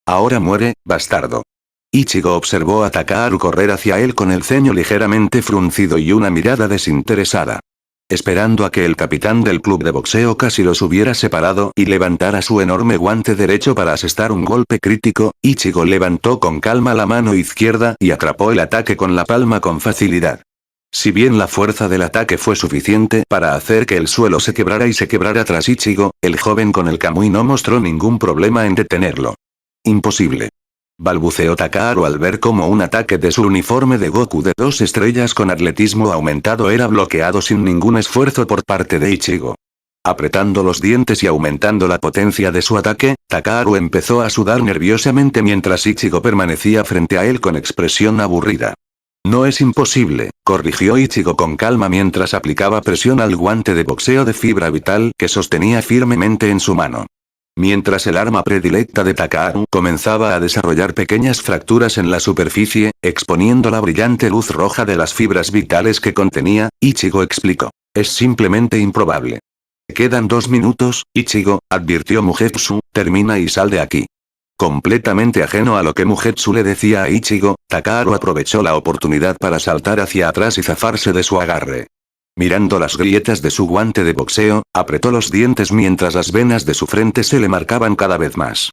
Ahora muere, bastardo. Ichigo observó a Takaharu correr hacia él con el ceño ligeramente fruncido y una mirada desinteresada. Esperando a que el capitán del club de boxeo casi los hubiera separado y levantara su enorme guante derecho para asestar un golpe crítico, Ichigo levantó con calma la mano izquierda y atrapó el ataque con la palma con facilidad. Si bien la fuerza del ataque fue suficiente para hacer que el suelo se quebrara y se quebrara tras Ichigo, el joven con el Kamui no mostró ningún problema en detenerlo. Imposible. Balbuceó Takaharu al ver cómo un ataque de su uniforme de Goku de 2 estrellas con atletismo aumentado era bloqueado sin ningún esfuerzo por parte de Ichigo. Apretando los dientes y aumentando la potencia de su ataque, Takaharu empezó a sudar nerviosamente mientras Ichigo permanecía frente a él con expresión aburrida. No es imposible, corrigió Ichigo con calma mientras aplicaba presión al guante de boxeo de fibra vital que sostenía firmemente en su mano. Mientras el arma predilecta de Takaharu comenzaba a desarrollar pequeñas fracturas en la superficie, exponiendo la brillante luz roja de las fibras vitales que contenía, Ichigo explicó. Es simplemente improbable. Quedan 2 minutos, Ichigo, advirtió Mugetsu, termina y sal de aquí. Completamente ajeno a lo que Mugetsu le decía a Ichigo, Takaharu aprovechó la oportunidad para saltar hacia atrás y zafarse de su agarre. Mirando las grietas de su guante de boxeo, apretó los dientes mientras las venas de su frente se le marcaban cada vez más.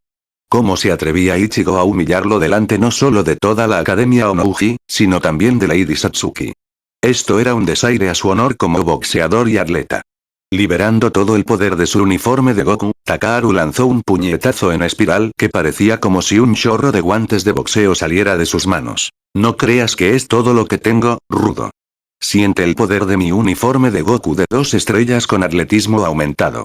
¿Cómo se atrevía Ichigo a humillarlo delante no solo de toda la Academia Onouji, sino también de Lady Satsuki? Esto era un desaire a su honor como boxeador y atleta. Liberando todo el poder de su uniforme de Goku, Takaharu lanzó un puñetazo en espiral que parecía como si un chorro de guantes de boxeo saliera de sus manos. No creas que es todo lo que tengo, rudo. Siente el poder de mi uniforme de Goku de 2 estrellas con atletismo aumentado.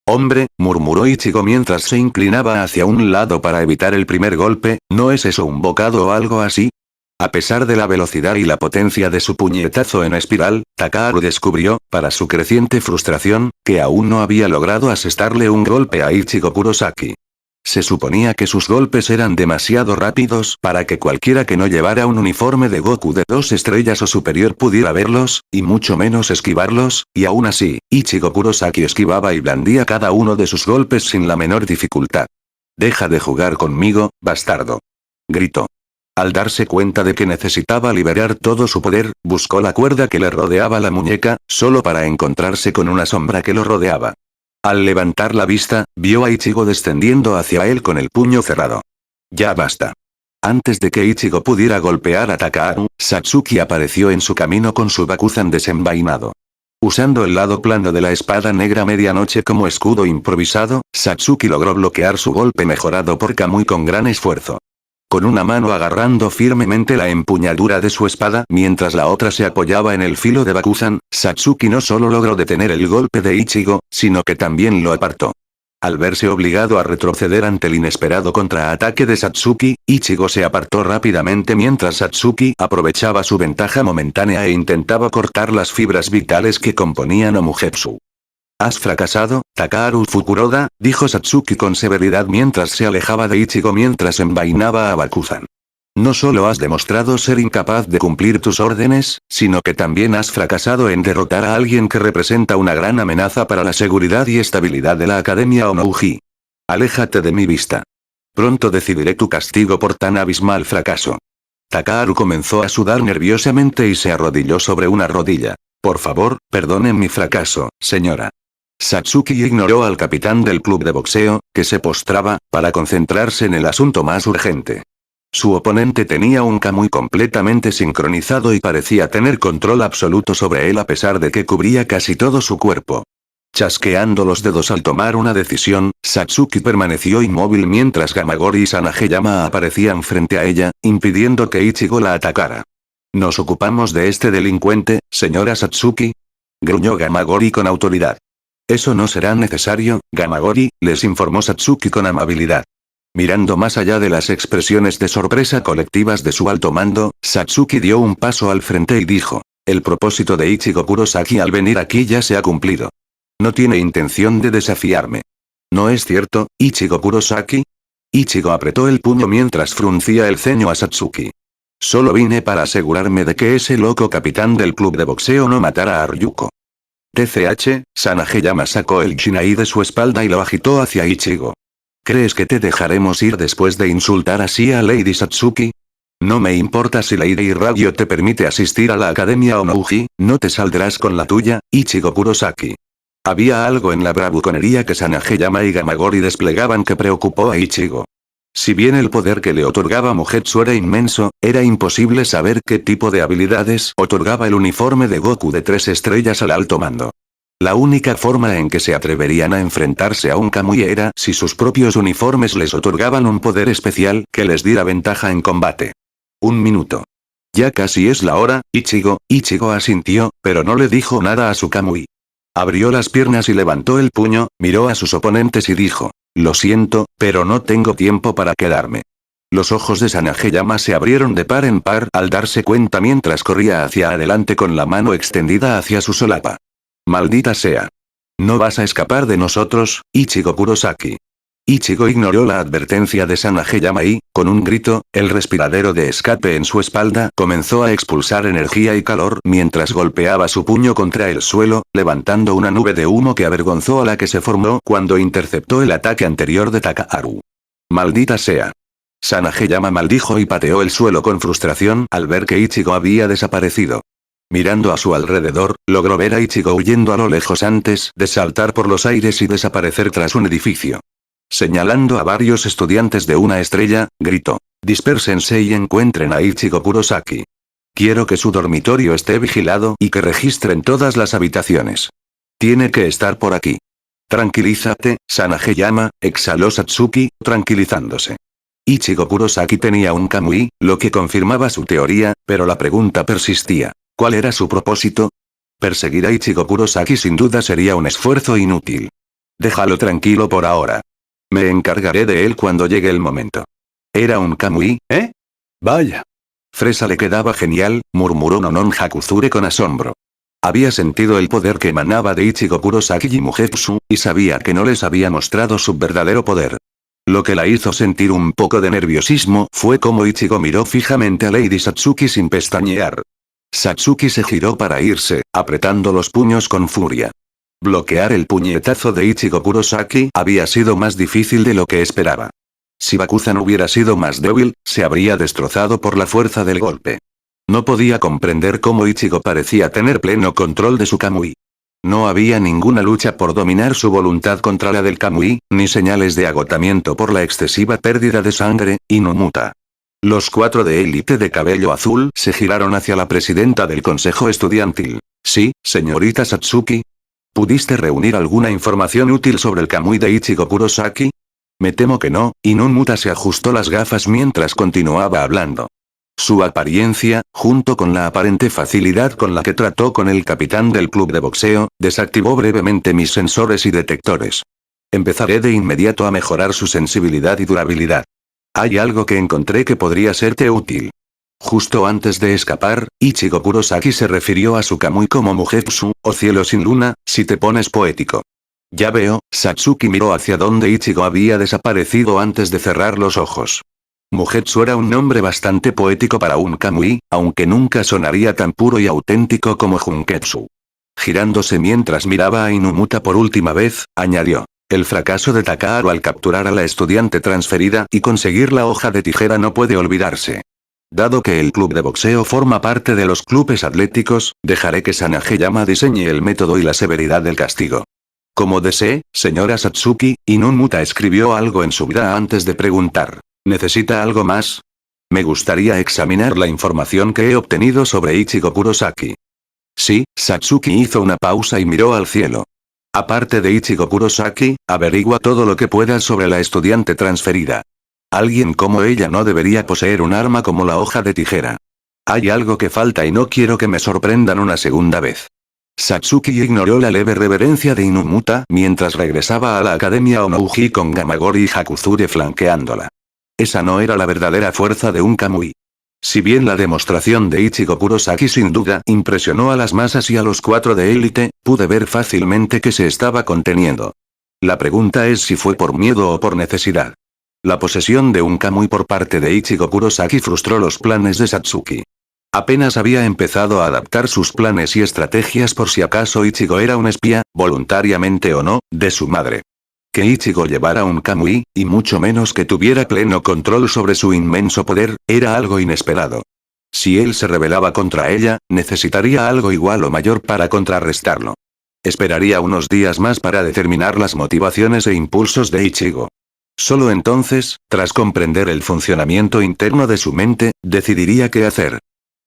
Hombre, murmuró Ichigo mientras se inclinaba hacia un lado para evitar el primer golpe, ¿no es eso un bocado o algo así? A pesar de la velocidad y la potencia de su puñetazo en espiral, Takaharu descubrió, para su creciente frustración, que aún no había logrado asestarle un golpe a Ichigo Kurosaki. Se suponía que sus golpes eran demasiado rápidos para que cualquiera que no llevara un uniforme de Goku de 2 estrellas o superior pudiera verlos, y mucho menos esquivarlos, y aún así, Ichigo Kurosaki esquivaba y blandía cada uno de sus golpes sin la menor dificultad. «Deja de jugar conmigo, bastardo», gritó. Al darse cuenta de que necesitaba liberar todo su poder, buscó la cuerda que le rodeaba la muñeca, solo para encontrarse con una sombra que lo rodeaba. Al levantar la vista, vio a Ichigo descendiendo hacia él con el puño cerrado. Ya basta. Antes de que Ichigo pudiera golpear a Takaharu, Satsuki apareció en su camino con su Bakuzan desenvainado. Usando el lado plano de la espada negra medianoche como escudo improvisado, Satsuki logró bloquear su golpe mejorado por Kamui con gran esfuerzo. Con una mano agarrando firmemente la empuñadura de su espada mientras la otra se apoyaba en el filo de Bakuzan, Satsuki no solo logró detener el golpe de Ichigo, sino que también lo apartó. Al verse obligado a retroceder ante el inesperado contraataque de Satsuki, Ichigo se apartó rápidamente mientras Satsuki aprovechaba su ventaja momentánea e intentaba cortar las fibras vitales que componían Omugetsu. «Has fracasado, Takaharu Fukuroda», dijo Satsuki con severidad mientras se alejaba de Ichigo mientras envainaba a Bakuzan. «No solo has demostrado ser incapaz de cumplir tus órdenes, sino que también has fracasado en derrotar a alguien que representa una gran amenaza para la seguridad y estabilidad de la Academia Onouji. Aléjate de mi vista. Pronto decidiré tu castigo por tan abismal fracaso». Takaharu comenzó a sudar nerviosamente y se arrodilló sobre una rodilla. «Por favor, perdone mi fracaso, señora». Satsuki ignoró al capitán del club de boxeo, que se postraba, para concentrarse en el asunto más urgente. Su oponente tenía un Kamui completamente sincronizado y parecía tener control absoluto sobre él a pesar de que cubría casi todo su cuerpo. Chasqueando los dedos al tomar una decisión, Satsuki permaneció inmóvil mientras Gamagori y Sanageyama aparecían frente a ella, impidiendo que Ichigo la atacara. «¿Nos ocupamos de este delincuente, señora Satsuki?», gruñó Gamagori con autoridad. «Eso no será necesario, Gamagori», les informó Satsuki con amabilidad. Mirando más allá de las expresiones de sorpresa colectivas de su alto mando, Satsuki dio un paso al frente y dijo: «El propósito de Ichigo Kurosaki al venir aquí ya se ha cumplido. No tiene intención de desafiarme. ¿No es cierto, Ichigo Kurosaki?». Ichigo apretó el puño mientras fruncía el ceño a Satsuki. «Solo vine para asegurarme de que ese loco capitán del club de boxeo no matara a Ryuko». TCH, Sanageyama sacó el shinai de su espalda y lo agitó hacia Ichigo. «¿Crees que te dejaremos ir después de insultar así a Lady Satsuki? No me importa si Lady Radio te permite asistir a la Academia Onouji, no te saldrás con la tuya, Ichigo Kurosaki». Había algo en la bravuconería que Sanageyama y Gamagori desplegaban que preocupó a Ichigo. Si bien el poder que le otorgaba Mugetsu era inmenso, era imposible saber qué tipo de habilidades otorgaba el uniforme de Goku de 3 estrellas al alto mando. La única forma en que se atreverían a enfrentarse a un Kamui era si sus propios uniformes les otorgaban un poder especial que les diera ventaja en combate. 1 minuto. «Ya casi es la hora, Ichigo». Ichigo asintió, pero no le dijo nada a su Kamui. Abrió las piernas y levantó el puño, miró a sus oponentes y dijo: «Lo siento, pero no tengo tiempo para quedarme». Los ojos de Sanageyama se abrieron de par en par al darse cuenta mientras corría hacia adelante con la mano extendida hacia su solapa. «Maldita sea. No vas a escapar de nosotros, Ichigo Kurosaki». Ichigo ignoró la advertencia de Sanageyama y, con un grito, el respiradero de escape en su espalda comenzó a expulsar energía y calor mientras golpeaba su puño contra el suelo, levantando una nube de humo que avergonzó a la que se formó cuando interceptó el ataque anterior de Takaharu. «Maldita sea». Sanageyama maldijo y pateó el suelo con frustración al ver que Ichigo había desaparecido. Mirando a su alrededor, logró ver a Ichigo huyendo a lo lejos antes de saltar por los aires y desaparecer tras un edificio. Señalando a varios estudiantes de una estrella, gritó: «Dispérsense y encuentren a Ichigo Kurosaki. Quiero que su dormitorio esté vigilado y que registren todas las habitaciones. Tiene que estar por aquí». «Tranquilízate, Sanageyama», exhaló Satsuki, tranquilizándose. Ichigo Kurosaki tenía un Kamui, lo que confirmaba su teoría, pero la pregunta persistía. ¿Cuál era su propósito? Perseguir a Ichigo Kurosaki sin duda sería un esfuerzo inútil. «Déjalo tranquilo por ahora. Me encargaré de él cuando llegue el momento». «¿Era un Kamui, eh? Vaya. Fresa le quedaba genial», murmuró Nonon Hakuzure con asombro. Había sentido el poder que emanaba de Ichigo Kurosaki y Mugetsu, y sabía que no les había mostrado su verdadero poder. Lo que la hizo sentir un poco de nerviosismo fue como Ichigo miró fijamente a Lady Satsuki sin pestañear. Satsuki se giró para irse, apretando los puños con furia. Bloquear el puñetazo de Ichigo Kurosaki había sido más difícil de lo que esperaba. Si Bakuzan hubiera sido más débil, se habría destrozado por la fuerza del golpe. No podía comprender cómo Ichigo parecía tener pleno control de su Kamui. No había ninguna lucha por dominar su voluntad contra la del Kamui, ni señales de agotamiento por la excesiva pérdida de sangre, Inumuta. Los 4 de élite de cabello azul se giraron hacia la presidenta del consejo estudiantil. Sí, señorita Satsuki. ¿Pudiste reunir alguna información útil sobre el Kamui de Ichigo Kurosaki? Me temo que no, Inumuta se ajustó las gafas mientras continuaba hablando. Su apariencia, junto con la aparente facilidad con la que trató con el capitán del club de boxeo, desactivó brevemente mis sensores y detectores. Empezaré de inmediato a mejorar su sensibilidad y durabilidad. Hay algo que encontré que podría serte útil. Justo antes de escapar, Ichigo Kurosaki se refirió a su Kamui como Mugetsu, o cielo sin luna, si te pones poético. Ya veo, Satsuki miró hacia donde Ichigo había desaparecido antes de cerrar los ojos. Mugetsu era un nombre bastante poético para un Kamui, aunque nunca sonaría tan puro y auténtico como Junketsu. Girándose mientras miraba a Inumuta por última vez, añadió. El fracaso de Takaharo al capturar a la estudiante transferida y conseguir la hoja de tijera no puede olvidarse. Dado que el club de boxeo forma parte de los clubes atléticos, dejaré que Sanageyama diseñe el método y la severidad del castigo. Como desee, señora Satsuki, Inumuta escribió algo en su vida antes de preguntar. ¿Necesita algo más? Me gustaría examinar la información que he obtenido sobre Ichigo Kurosaki. Sí, Satsuki hizo una pausa y miró al cielo. Aparte de Ichigo Kurosaki, averigua todo lo que puedas sobre la estudiante transferida. Alguien como ella no debería poseer un arma como la hoja de tijera. Hay algo que falta y no quiero que me sorprendan una segunda vez. Satsuki ignoró la leve reverencia de Inumuta mientras regresaba a la academia Onouji con Gamagori y Hakuzure flanqueándola. Esa no era la verdadera fuerza de un Kamui. Si bien la demostración de Ichigo Kurosaki sin duda impresionó a las masas y a los 4 de élite, pude ver fácilmente que se estaba conteniendo. La pregunta es si fue por miedo o por necesidad. La posesión de un Kamui por parte de Ichigo Kurosaki frustró los planes de Satsuki. Apenas había empezado a adaptar sus planes y estrategias por si acaso Ichigo era un espía, voluntariamente o no, de su madre. Que Ichigo llevara un Kamui, y mucho menos que tuviera pleno control sobre su inmenso poder, era algo inesperado. Si él se rebelaba contra ella, necesitaría algo igual o mayor para contrarrestarlo. Esperaría unos días más para determinar las motivaciones e impulsos de Ichigo. Solo entonces, tras comprender el funcionamiento interno de su mente, decidiría qué hacer.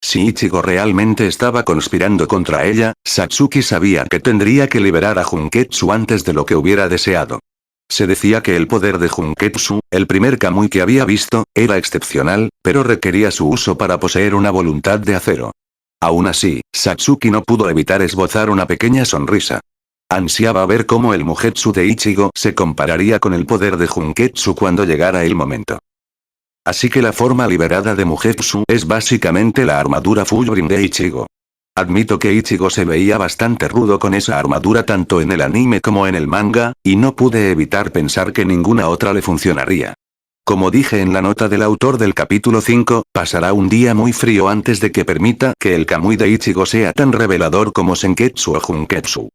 Si Ichigo realmente estaba conspirando contra ella, Satsuki sabía que tendría que liberar a Junketsu antes de lo que hubiera deseado. Se decía que el poder de Junketsu, el primer Kamui que había visto, era excepcional, pero requería su uso para poseer una voluntad de acero. Aún así, Satsuki no pudo evitar esbozar una pequeña sonrisa. Ansiaba ver cómo el Mugetsu de Ichigo se compararía con el poder de Junketsu cuando llegara el momento. Así que la forma liberada de Mugetsu es básicamente la armadura Fullbring de Ichigo. Admito que Ichigo se veía bastante rudo con esa armadura tanto en el anime como en el manga, y no pude evitar pensar que ninguna otra le funcionaría. Como dije en la nota del autor del capítulo 5, pasará un día muy frío antes de que permita que el Kamui de Ichigo sea tan revelador como Senketsu o Junketsu.